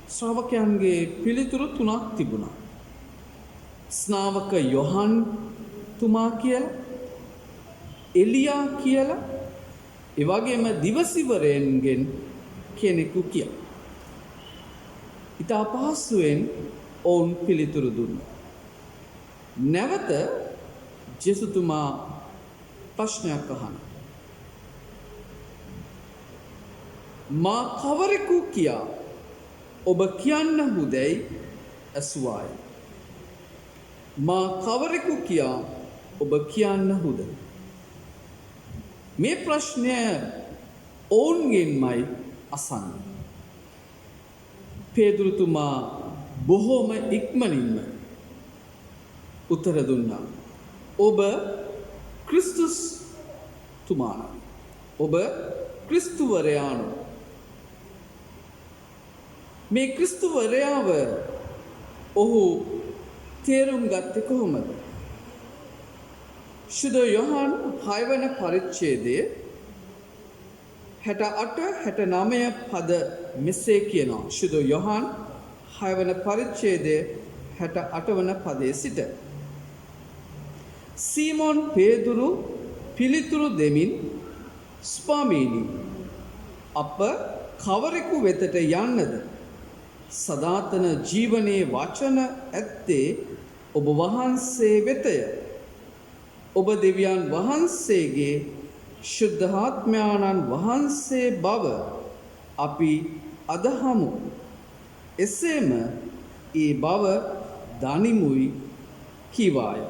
ශ්‍රාවකයන්ගේ පිළිතුරු තුනක් තිබුණා. ස්නාවක යොහන් තුමා කියලා, එලියා කියලා, ඒ වගේම දිවසිවරයන්ගෙන් කෙනෙකු කියලා. ඉතා පහසුවෙන් ඔවුන් පිළිතුරු දුන්නා. නැවත ජේසුතුමා ප්‍රශ්නයක් අහනවා. මා කවරෙකු කියා ඔබ කියන්නහුදැයි ඇසුවාය. මා කවරෙකු කියා ඔබ කියන්නහුද? මේ ප්‍රශ්නය ඔවුන්ගෙන්මයි අසන්නේ. පේදුරුතුමා බොහෝම ඉක්මනින්ම උත්තර දුන්නා. ඔබ ක්‍රිස්තුස් තුමාණන්. ඔබ ක්‍රිස්තුවරයාණන්. මේ ක්‍රිස්තුවරයාව ඔහු තේරුම් ගත්තේ කොහොමද? ශුද්ධ යොහන් 6 වන පරිච්ඡේදයේ 68-69 පද මෙසේ කියනවා. ශුද්ධ යොහන් 6 වන පරිච්ඡේදයේ 68 වන පදයේ සිට සීමෝන් පේදුරු පිළිතුරු දෙමින් ස්වාමීනි, අප කවරෙකු වෙතට යන්නද? සදාතන ජීවනයේ වචන ඇත්තේ ඔබ වහන්සේ වෙතය. ඔබ දෙවියන් වහන්සේගේ ශුද්ධාත්මයාණන් වහන්සේ බව අපි අදහමු. එසේම ඒ බව දනිමුයි කිවාය.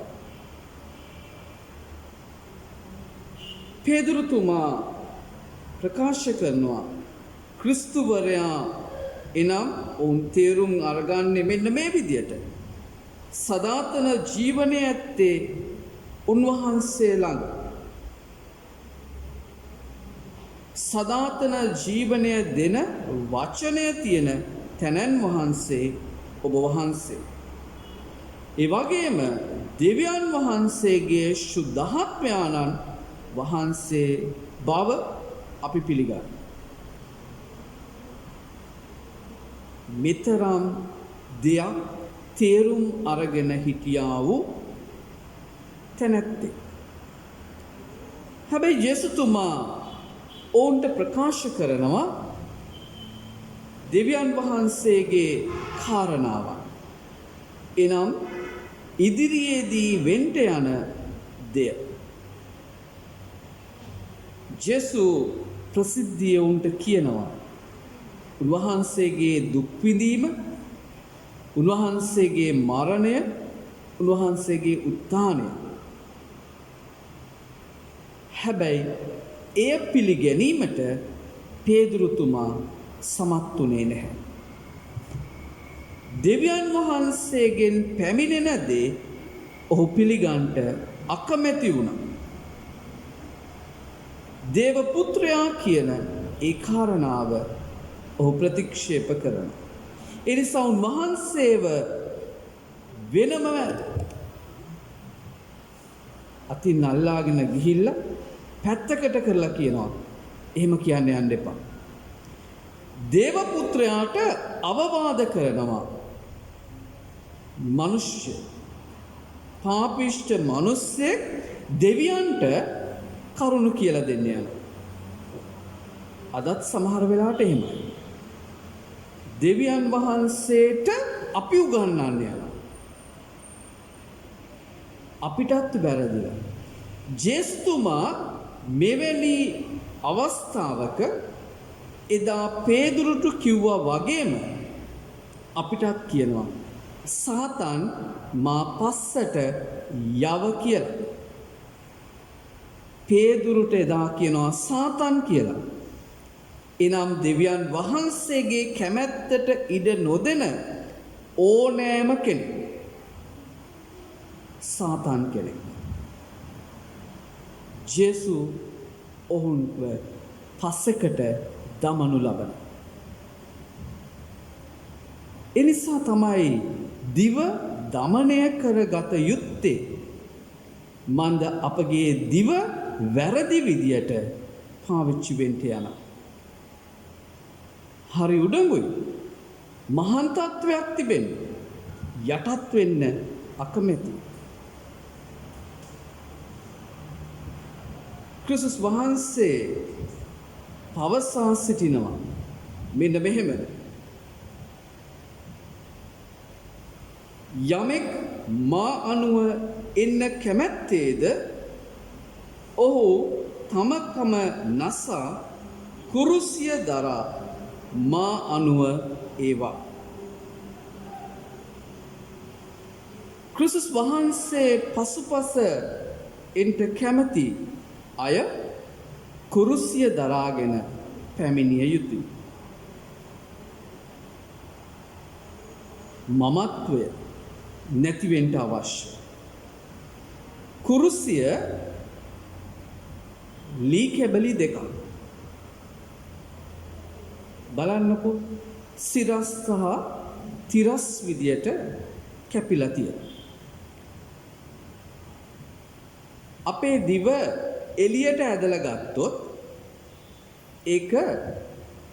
පේදුරුතුමා ප්‍රකාශ කරනවා ක්‍රිස්තුවරයා එනම් ඔවුන් තේරුම් අරගන්නේ මෙන්න මේ විදියට. සදාතන ජීවනය ඇත්තේ උන්වහන්සේ ළඟ. සදාතන ජීවනය දෙන වචනය තියෙන තැනැන් වහන්සේ ඔබ වහන්සේ. ඒ වගේම දෙවියන් වහන්සේගේ ශුද්ධාත්මයාණන් වහන්සේ බව අපි පිළිගන්නවා. මෙතරම් දෙයක් තේරුම් අරගෙන හිටියා වූ තැනැත්තෙක්. හැබැයි යේසුතුමා ඔවුන්ට ප්‍රකාශ කරනවා දෙවියන් වහන්සේගේ කාරණාවන්. එනම් ඉදිරියේදී වෙන්ට යන දෙය. ජේසු ප්‍රසිද්ධිය උන්ට කියනවා උන්වහන්සේගේ දුක් විඳීම, උන්වහන්සේගේ මරණය, උන්වහන්සේගේ උත්ථානය. හැබැයි එය පිළිගැනීමට පේදුරුතුමා සමත් වුණේ නැහැ. දෙවියන් වහන්සේගෙන් පැමිණෙන දේ ඔහු පිළිගන්නට අකමැති වුණා. දේව පුත්‍රයා කියන ඒ කාරණාව ඔහු ප්‍රතික්ෂේප කරනවා. ඒ නිසා උන්වහන්සේව වෙනම අතින් අල්ලාගෙන ගිහිල්ලා පැත්තකට කරලා කියනවා එහෙම කියන්න යන්න එපා. දේව පුත්‍රයාට අවවාද කරනවා. මනුෂ්‍ය පාපිෂ්ඨ මිනිස්සෙක් දෙවියන්ට කරුණු කියලා දෙන්න යනවා. අදත් සමහර වෙලාවට එහෙමයි. දෙවියන් වහන්සේට අපි උගන්වන්න යනවා. අපිටත් වැරදිලා. ජේස්තුමා මෙවැනි අවස්ථාවක එදා පේදුරුට කිව්වා වගේම අපිටත් කියනවා සාතන් මා පස්සට යව කියලා. පේදුරුට එදා කියනවා සාතන් කියලා. එනම් දෙවියන් වහන්සේගේ කැමැත්තට ඉඩ නොදෙන ඕනෑම කෙනෙක් සාතන් කෙනෙක්. ජේසු ඔවුන්ව පස්සෙකට දමනු ලබන. එනිසා තමයි දිව දමනය කරගත යුත්තේ. මන්ද අපගේ දිව වැරදි විදියට පාවිච්චි වෙන්න යන. හරි උඩඟුයි. මහාන් තත්වයක් තිබෙන්න. යටත් වෙන්න අකමැති. ක්‍රිස්තුස් වහන්සේ පවසා සිටිනවා. මෙන්න මෙහෙම. යමෙක් මා අනුව එන්න කැමැත්තේද ඔහු තමකම නසා කුරුසිය දරා මා අනුව ඒවා. ක්‍රිස්තුස් වහන්සේ පසුපස එන්ට කැමති අය කුරුසිය දරාගෙන පැමිණිය යුතුයි. මමත්වය නැතිවෙන්න අවශ්‍ය. කුරුසිය ලී කැබලි දෙකක්. බලන්නකෝ සිරස් සහ තිරස් විදියට කැපිලා තියෙනවා. අපේ දිව එළියට ඇදලා ගත්තොත් ඒක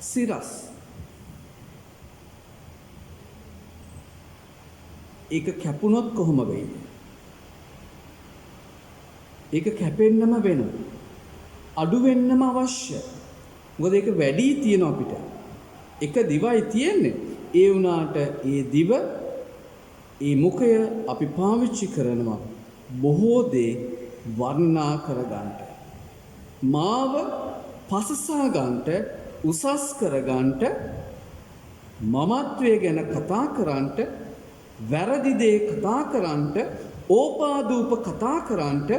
සිරස්. ඒක කැපුණොත් කොහොම වෙයිද? ඒක කැපෙන්නම වෙනවා. අඩු වෙන්නම අවශ්‍ය. මොකද ඒක වැඩි තියෙන අපිට. එක දිවයි තියෙන්නේ. ඒ වුණාට ඒ දිව ඒ මුඛය අපි පාවිච්චි කරනවා බොහෝ දේ වර්ණනා කර ගන්නට. මාව පසසා ගන්නට, උසස් කර ගන්නට, මමත්වයේ ගැන කතා කරන්නට, වැරදි දේ කතා කරන්නට, ඕපාදූප කතා කරන්නට,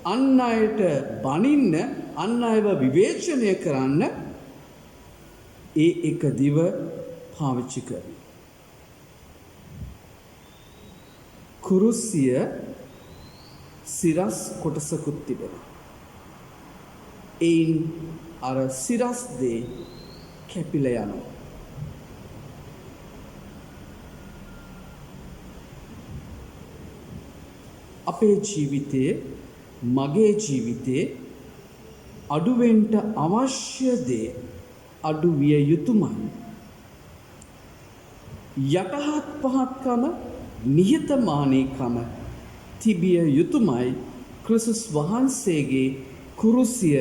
අන් අයට බනින්න, අන් අයව විවේචනය කරන්න ඒ එක දිව පාවිච්චි කරනවා. කුරුසිය සිරස් කොටසකුත් තිබෙනවා. එයින් අර සිරස් දේ කැපිලා යනවා. අපේ ජීවිතයේ, මගේ ජීවිතයේ අඩුවෙන්ට අවශ්‍ය දේ අඩු විය යුතුමයි. යටහත් පහත්කම, නිහතමානීකම තිබිය යුතුමයි ක්‍රිස්තුස් වහන්සේගේ කුරුසිය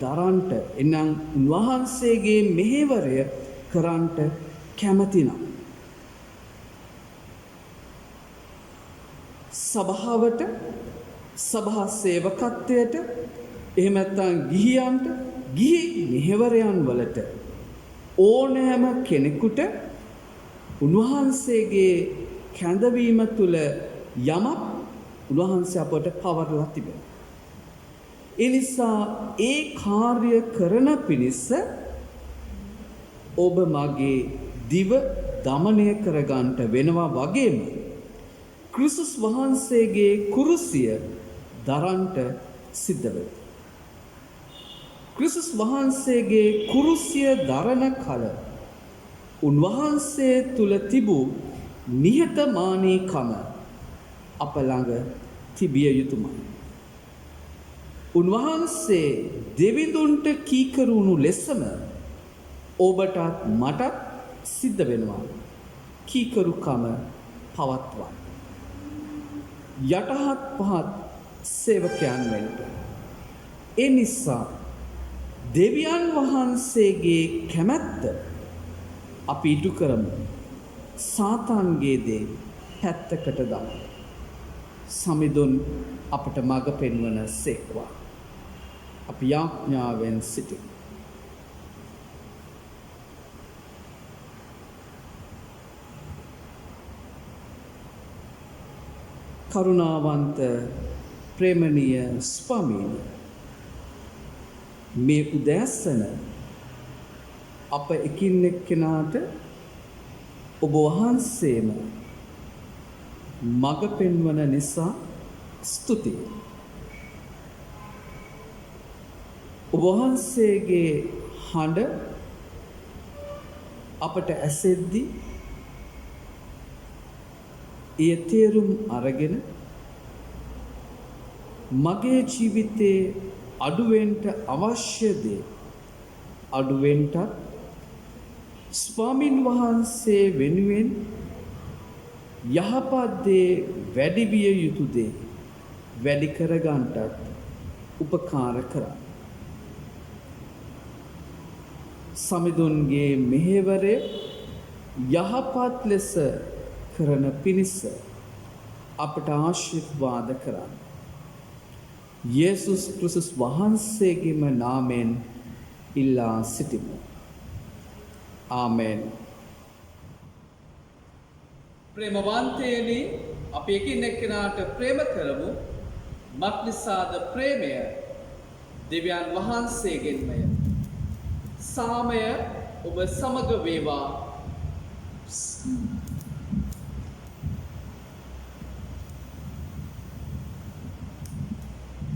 දරන්ට, එනම් උන්වහන්සේගේ මෙහෙවරය කරන්ට කැමතිනම්. සභාවට, සභා සේවකත්වයට, එහෙම නැත්නම් ගිහියන්ට, ගිහි මෙහෙවරයන් වලට ඕනෑම කෙනෙකුට උන්වහන්සේගේ කැඳවීම තුළ යමක් උන්වහන්සේ අපට පවරලා තිබෙනවා. ඒ නිසා ඒ කාර්ය කරන පිණිස ඔබ මගේ දිව දමනය කරගන්නට වෙනවා වගේම ක්‍රිස්තුස් වහන්සේගේ කුරුසිය දරන්ට සිද්ධ වෙනවා. ක්‍රිස්තුස් වහන්සේගේ කුරුසිය දරන කල උන්වහන්සේ තුල තිබූ නිහතමානීකම අප ළඟ තිබිය යුතුමයි. උන්වහන්සේ දෙවිඳුන්ට කීකරුණු ලෙසම ඔබටත් මටත් සිද්ධ වෙනවා කීකරුකම පවත්වන්න. යටහත් පහත් සේවකයන් වෙන්න. ඒ නිසා දෙවියන් වහන්සේගේ කැමැත්ත අපි ඉටු කරමු. සාතාන්ගේ දේ පැත්තකට දාමු. සමිඳුන් අපට මඟ පෙන්වන සේක්වා. අපි යාඥාවෙන් සිටිමු. කරුණාවන්ත ප්‍රේමණීය ස්වාමීනි, මේ උදෑසන අප එකින් එක්කෙනාට ඔබ වහන්සේම මඟ පෙන්වන නිසා ස්තුතියි. ඔබ වහන්සේගේ හඬ අපට ඇසෙද්දී ඒ තේරුම් අරගෙන මගේ ජීවිතේ අඩුවෙන්ට අවශ්‍ය දේ අඩුවෙන්ටත් ස්වාමින් වහන්සේ වෙනුවෙන් යහපත් දේ වැඩි විය යුතු දේ වැඩි කරගන්නටත් උපකාර කරා. සමිඳුන්ගේ මෙහෙවරේ යහපත් ලෙස කරන පිණිස අපට ආශිර්වාද කරන්න. යේසුස් ක්‍රිස්තුස් වහන්සේගේම නාමයෙන් ඉල්ලා සිටිමු. ආමෙන්. ප්‍රේමවන්තයනි, අපි එකින් එක්කෙනාට ප්‍රේම කරමු. මක්නිසාද ප්‍රේමය දෙවියන් වහන්සේගෙන්මය. සාමය ඔබ සමග වේවා.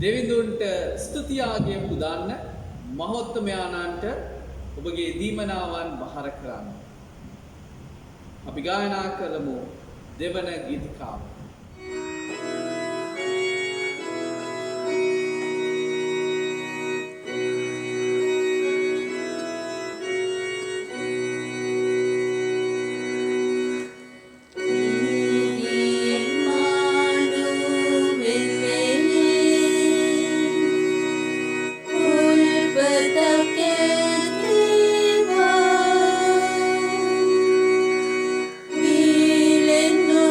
දෙවිඳුන්ට ස්තුතියාගය පුදන්න, මහෝත්තමයාණන්ට ඔබගේ දීමනාවන් බහර කරන්න. අපි ගායනා කරමු දෙවන ගීතිකාව. Vilen no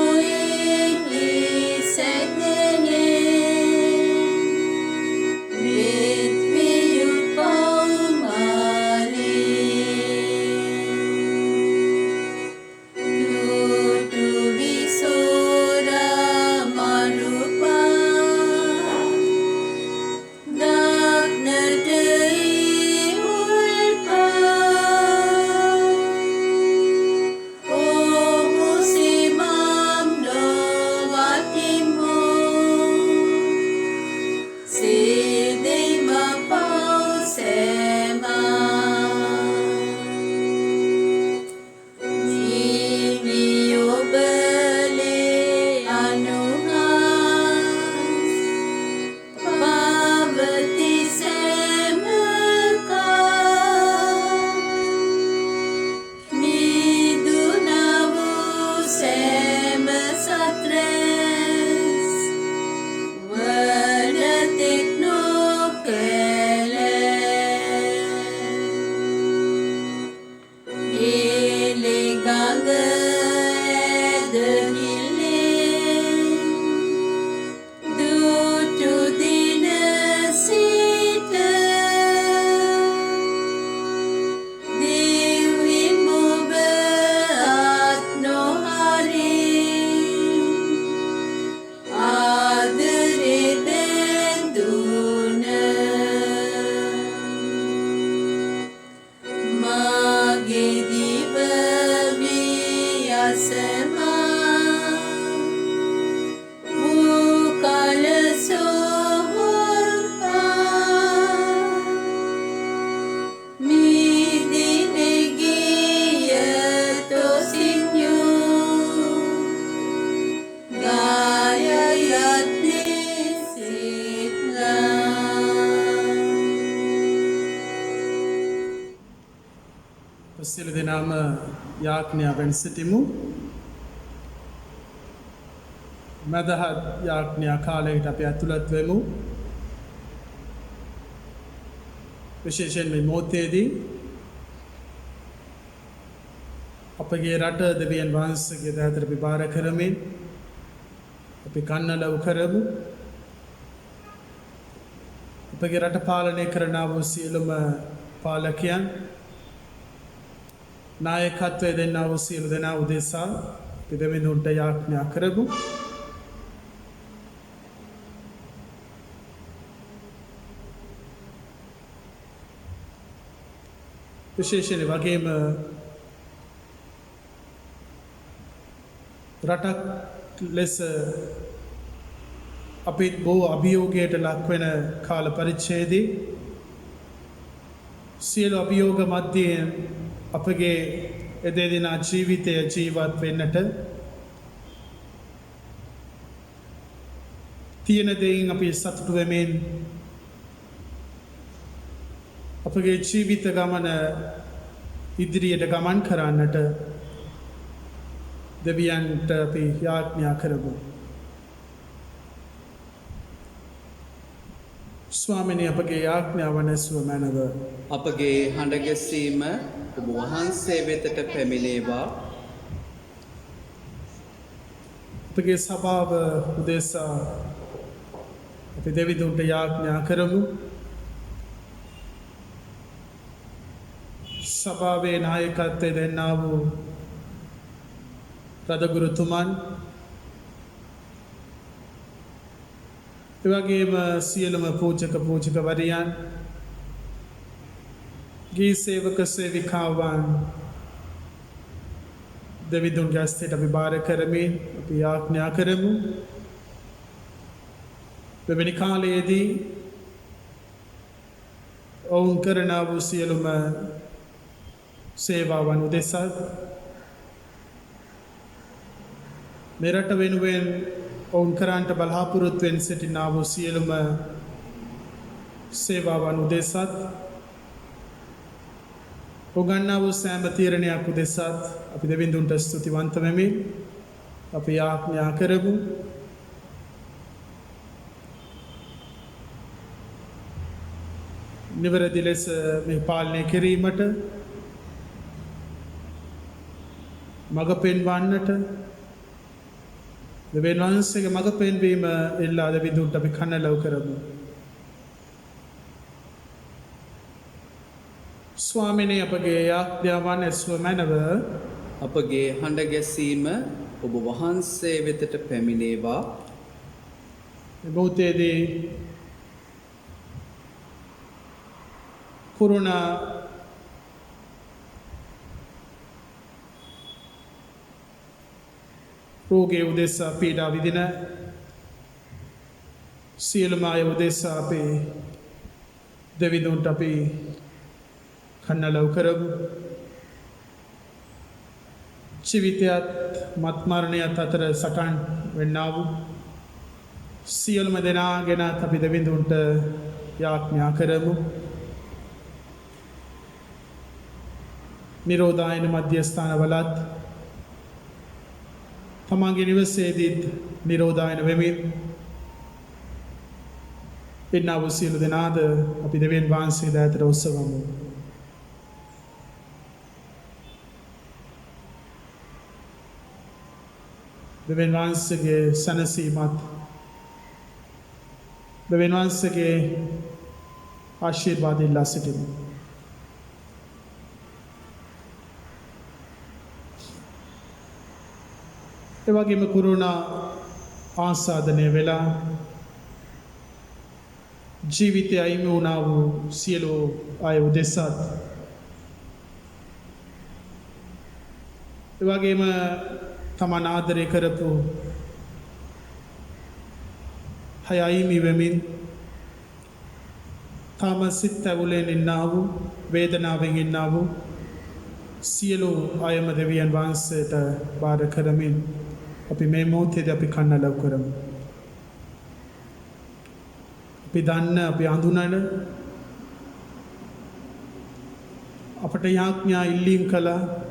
සියලු දෙනාම යාඥාවෙන් සිටිමු. මදහත් යාඥා කාලයකට අපි ඇතුළත් වෙමු. විශේෂයෙන් මේ මොහොතේදී අපගේ රට දෙවියන් වහන්සේගේ දෑතට අපි බාර කරමින් අපි කන්නලව් කරමු. අපගේ රට පාලනය කරනා වූ සියලුම පාලකයන් නායකත්වය දෙන්නා වූ සියලු දෙනා උදෙසා අපි දෙවිඳුන්ට යාඥා කරමු. විශේෂයෙන් වගේම රටක් ලෙස අපිත් බොහෝ අභියෝගයට ලක්වෙන කාල පරිච්ඡේදයේ සියලු අභියෝග මැද්දේ අපගේ එදිනෙදා ජීවිතය ජීවත් වෙන්නට තියෙන දෙයින් අපි සතුටු වෙමින් අපගේ ජීවිත ගමන ඉදිරියට ගමන් කරන්නට දෙවියන්ට අපි යාඥා කරමු. ස්වාමිනී අපගේ යාඥාව නැසුව මැනව. අපගේ හඬගැසීම ඔබ වහන්සේ වෙතට පැමිණේවා. අපගේ සභාව උදෙසා අපි දෙවිඳුන්ට යාඥා කරමු. සභාවේ නායකත්වය දෙන්නා වූ රදගුරුතුමන් එවැගේම සියලුම පූජක පූජකවරියන් ගී සේවක සේවිකාවන් දෙවිඳුන්ගේ හස්තයට අපි බාර කරමින් අපි යාඥා කරමු. මෙවැනි කාලයේදී ඔවුන් කරනා වූ සියලුම සේවාවන් උදෙසා මෙරට වෙනුවෙන් ඔවුන් කරන්නට බලාපොරොත්තුවෙන් සිටිනා වූ සියලුම සේවාවන් උදෙසත් උගන්නා වූ සෑම තීරණයක් උදෙසත් අපි දෙවිඳුන්ට ස්තුතිවන්ත වෙමින් අපි යාඥා කරමු. නිවැරදි ලෙස මේ පාලනය කිරීමට මඟ පෙන්වන්නට දෙවියන් වහන්සේගේ මඟ පෙන්වීම එල්ලා දෙවිඳුන්ට අපි කන්නලව් කරමු. ස්වාමිනී අපගේ යාඥාවන් ඇසුව මැනව. අපගේ හඬගැසීම ඔබ වහන්සේ වෙතට පැමිණේවා. බෞද්ධයේදී කොරෝනා රෝගය උදෙසා පීඩා විඳින සියලුම අය උදෙසා අපේ දෙවිඳුන්ට අපි කන්නලව් කරමු. ජීවිතයත් මත්මරණයත් අතර සටන් වෙන්නා වූ සියලුම දෙනා ගැනත් අපි දෙවිඳුන්ට යාඥා කරමු. නිරෝධායන මධ්‍යස්ථානවලත් තමන්ගේ නිවසේදීත් නිරෝධායන වෙමින් ඉන්නා වූ සියලු දෙනාද අපි දෙවියන් වහන්සේ දෑතට ඔසවමු. දෙවියන් වහන්සේගේ සැනසීමත් දෙවියන් වහන්සේගේ ආශිර්වාද ඉල්ලා සිටිමු. එවැගේම කොරෝනා ආසාදනය වෙලා ජීවිතය අයිමි වුණා වූ සියලු අය උදෙසත් එවැගේම තමන් ආදරය කරපු අය අයිමි වෙමින් තම සිත් ඇවුලෙන් ඉන්නා වූ වේදනාවෙන් ඉන්නා වූ සියලු අයම දෙවියන් වහන්සේට බාර කරමින් අපි මේ මොහොතේදී අපි කන්නලව් කරමු. අපි දන්න අපි අඳුනන අපට අපට යාඥා ඉල්ලීම් කළ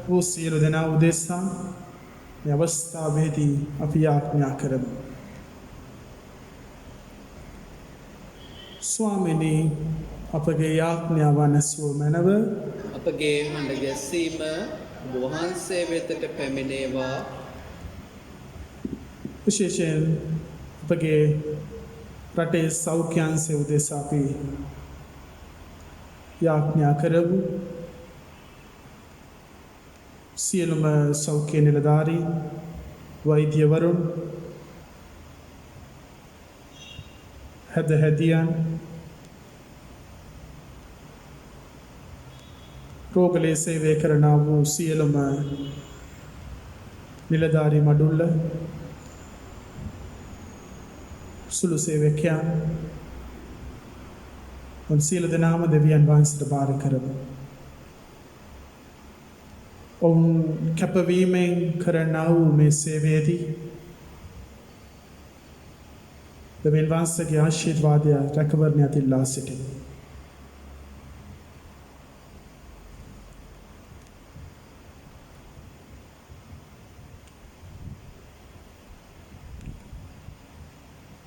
වූ සියලු දෙනා උදෙසා මේ අවස්ථාවේදී අපි යාඥා කරමු. ස්වාමිනී අපගේ යාඥාව නැසුව මැනව අපගේ හඬ ගැසීම ඔබ වහන්සේ වෙතට පැමිණේවා. විශේෂයෙන් අපගේ රටේ සෞඛ්‍යංශය උදෙසා අපි යාඥා කරමු. සියලුම සෞඛ්‍ය නිලධාරී වෛද්‍යවරුන් හැදහැදියන් රෝගලේ සේවය කරනා වූ සියලුම නිලධාරී මඩුල්ල සුළු සේවකයන් උන් සියලු දෙනාම දෙවියන් වහන්සේට බාර කරමු. ඔවුන් කැපවීමෙන් කරනා වූ මේ සේවයේදී දෙවියන් වහන්සේගේ ආශිර්වාදය රැකවරණය අතිල්ලා සිටින.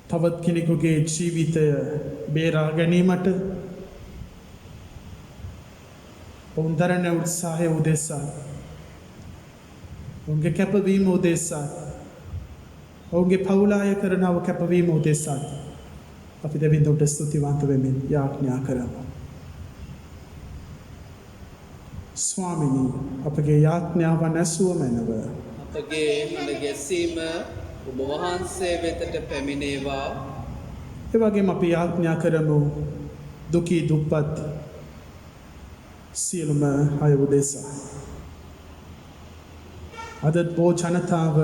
තවත් කෙනෙකුගේ ජීවිතය බේරා ගැනීමට ඔවුන් දරන උත්සාහය උදෙසා ඔවුන්ගේ කැපවීම උදෙසා ඔවුන්ගේ පවුලාය කරනව කැපවීම උදෙසා අපි දෙවිඳුන්ට ස්තුතිවන්ත වෙමින් යාඥා කරමු. ස්වාමිනී අපගේ යාඥාව නැසුව මැනව අපගේ හඬ ගැසීම ඔබ වහන්සේ වෙතට පැමිණේවා. එවැගේම අපි යාඥා කරමු දුකී දුප්පත් සියලුම අය උදෙසා. අදත් බොහෝ ජනතාව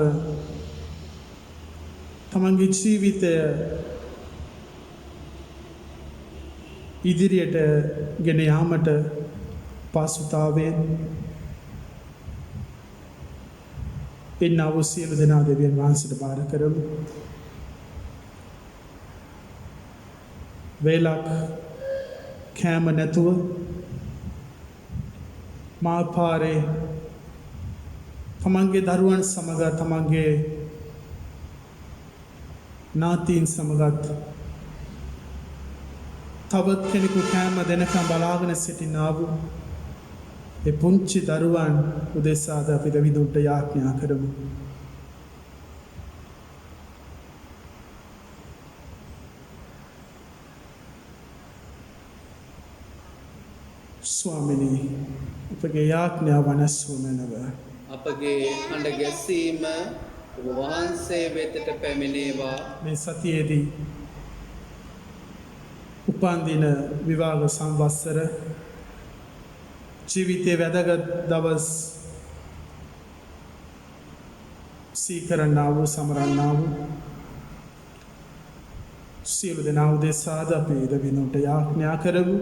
තමන්ගේ ජීවිතය ඉදිරියට ගෙන යාමට පසුතාවෙන් එන්නා වූ සියලු දෙනා දෙවියන් වහන්සේට බාර කරමු. වේලක් කෑම නැතුව මාල් පාරේ තමන්ගේ දරුවන් සමග තමන්ගේ නාතීන් සමගත් තවත් කෙනෙකු කෑම දෙනකම් බලාගෙන සිටිනා වූ ඒ පුංචි දරුවන් උදෙසාද අපි දෙවිඳුන්ට යාඥා කරමු. ස්වාමිනී අපගේ යාඥාව නැසුව මැනව අපගේ හඬ ගැසීම ඔබ වහන්සේ වෙතට පැමිණේවා. මේ සතියේදී උපන්දින විවාහ සංවත්සර ජීවිතයේ වැදගත් දවස් සීකරන්නා වූ සමරන්නා වූ සියලු දෙනා උදෙසාද අපි දෙවිඳුන්ට යාඥා කරමු.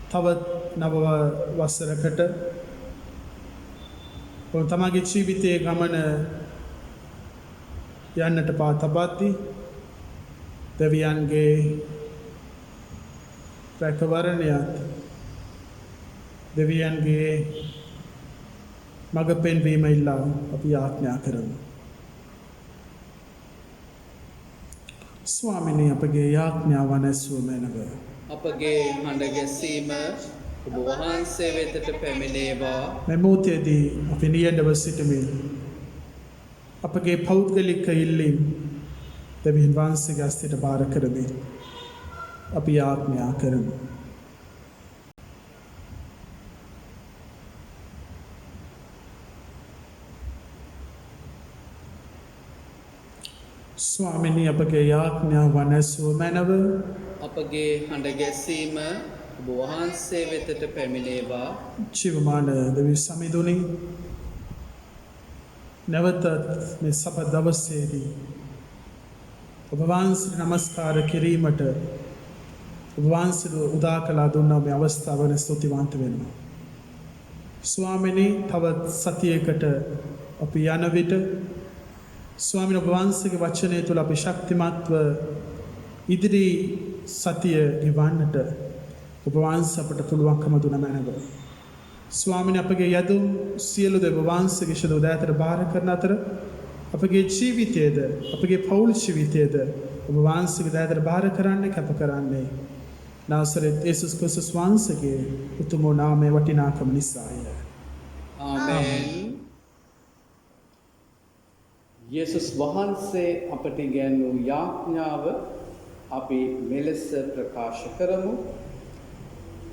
තවත් නව වසරකට තමගේ ජීවිතයේ ගමන යන්නට පා තබද්දී දෙවියන්ගේ රැකවරණයත් දෙවියන්ගේ මඟ පෙන්වීම ඉල්ලා අපි යාඥා කරමු. ස්වාමිනී අපගේ යාඥාව නැසුව මැනව අපගේ හඬ ගැසීම ඔබ වහන්සේ වෙතට පැමිණේවා. මේ මොහොතේදී අපි නියඬව සිටමින් අපගේ පෞද්ගලික ඉල්ලීම් දෙවියන් වහන්සේගේ හස්තයට බාර කරමින් අපි යාඥා කරමු. ස්වාමිනී අපගේ යාඥාව නැසුව මැනව අපගේ හඬ ගැසීම ඔබ වහන්සේ වෙතට පැමිණේවා. ජීවමාන දෙවි සමිඳුනි නැවතත් මේ සප දවසේදී ඔබ වහන්සේට නමස්කාර කිරීමට ඔබ වහන්සේට උදා කළා දුන්නා මේ අවස්ථාව ගැන ස්තුතිවන්ත වෙනවා. ස්වාමිනී තවත් සතියකට අපි යන විට ස්වාමීන් වහන්සේගේ වචනය තුළ අපි ශක්තිමත්ව ඉදිරි සතිය ගෙවන්නට ඔබ වහන්සේ අපට පුළුවන්කම දුන මැනව. ස්වාමීන් අපගේ යදුම් සියලු දේ ඔබ වහන්සේගේ ශුද්ධ උදෑතට බාර කරන අතර අපගේ ජීවිතයේද අපගේ පෞල් ජීවිතයේද ඔබ වහන්සේගේ උදෑතට බාර කරන්නේ කැප කරන්නේ නාසරෙත් යේසුස් ක්‍රිස්තුස් වහන්සේගේ උතුම් නාමයේ වටිනාකම නිසාය. ආමෙන්. යේසුස් වහන්සේ අපට ඉගැන්වූ යාඥාව අපි මෙලෙස ප්‍රකාශ කරමු.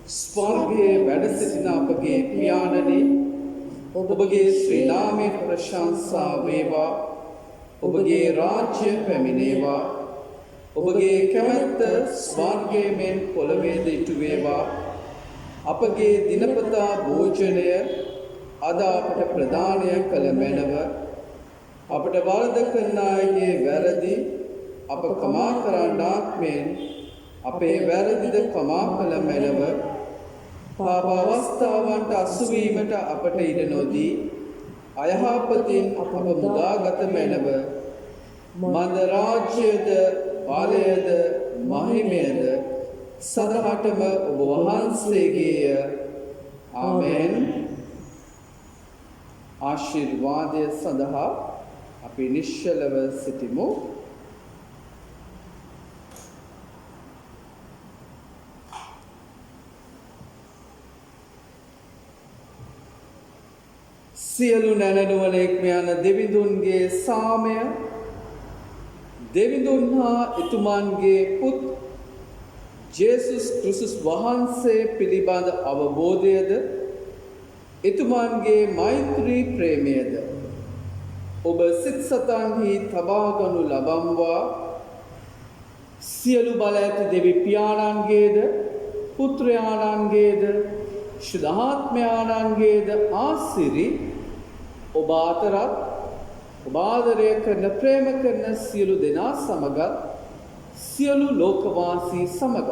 ස්වර්ගයේ වැඩ සිටින අපගේ පියාණනි, ඔබගේ ශ්‍රී නාමයට ප්‍රශංසා වේවා. ඔබගේ රාජ්‍ය පැමිණේවා. ඔබගේ කැමැත්ත ස්වර්ගයේ මෙන් පොළොවේද ඉටු වේවා. අපගේ දිනපතා භෝජනය අද අපට ප්‍රදානය කළ මැනව. අපට වරද කරන අයගේ වැරදි අප කමා කරන්නාක් මෙන් අපේ වැරදිද කමා කළ මැනව. පාප අවස්ථාවන්ට අසුවීමට අපට ඉඩ නොදී අයහපතින් අප මුදාගත මැනව. මන්ද රාජ්‍යද බලයද මහිමයද සදහටම ඔබ වහන්සේගේය. ආමෙන්. ආශිර්වාදය සඳහා අපි නිශ්චලව සිටිමු. සියලු නැනනුවනෙක්ම යන දෙවිඳුන්ගේ සාමය, දෙවිඳුන් හා එතුමන්ගේ පුත් ජේසුස් ක්‍රිස්තුස් වහන්සේ පිළිබඳ අවබෝධයද, එතුමන්ගේ මෛත්‍රී ප්‍රේමයද ඔබ සිත් සතන්හි තබාගනු ලබම්වා. සියලු බල ඇති දෙවි පියාණන්ගේද, පුත්‍රයාණන්ගේද, ශුද්ධාත්මයාණන්ගේද ආසිරි ඔබ අතරත් ඔබ ආදරය කරන ප්‍රේම කරන සියලු දෙනා සමගත් සියලු ලෝකවාසී සමගත්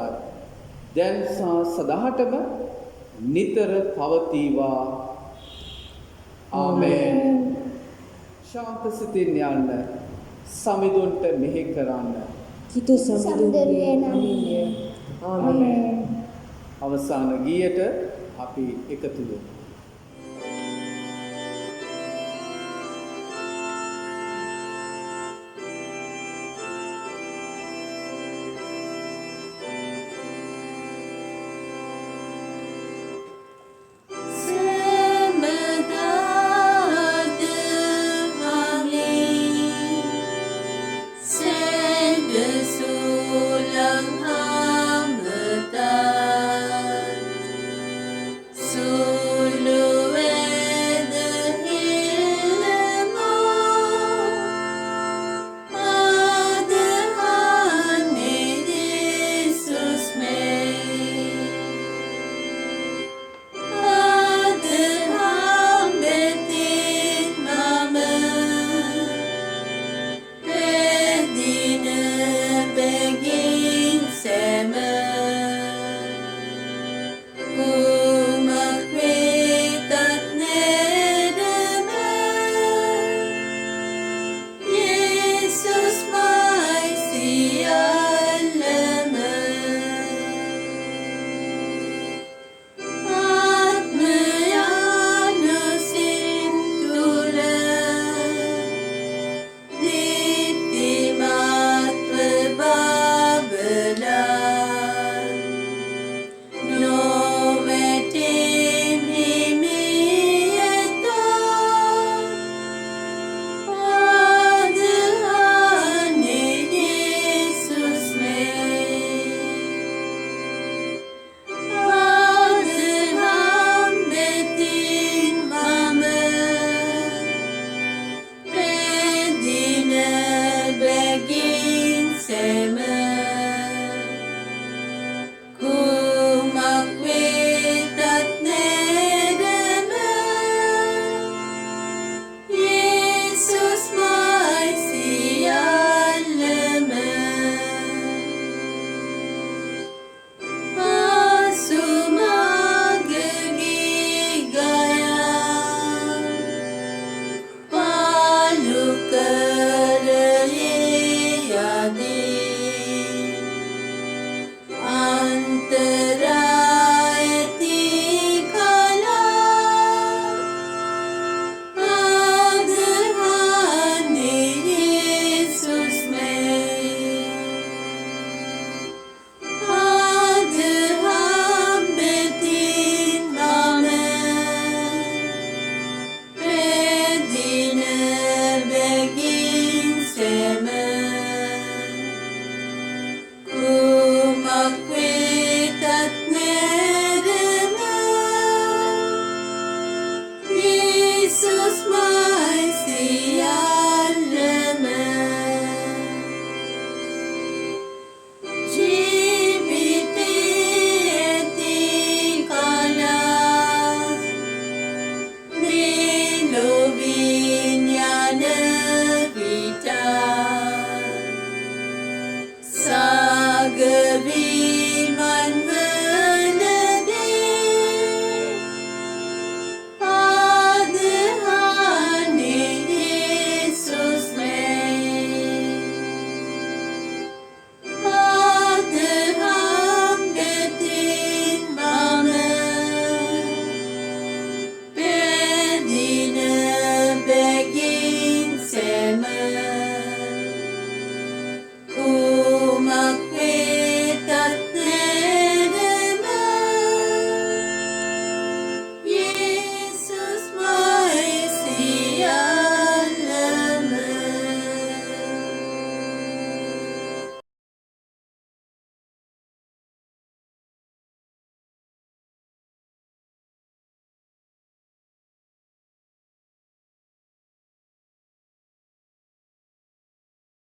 දැන් සහ සදහටම නිතර පවතිවා. ආමෙන්. ශාන්ත සිතින් යන්න, සමිඳුන්ට මෙහෙ කරන්න. කිතු සමිඳුන්ගේ නමින්ය. ආමෙන්. අවසාන ගීයට අපි එකතු වෙමු.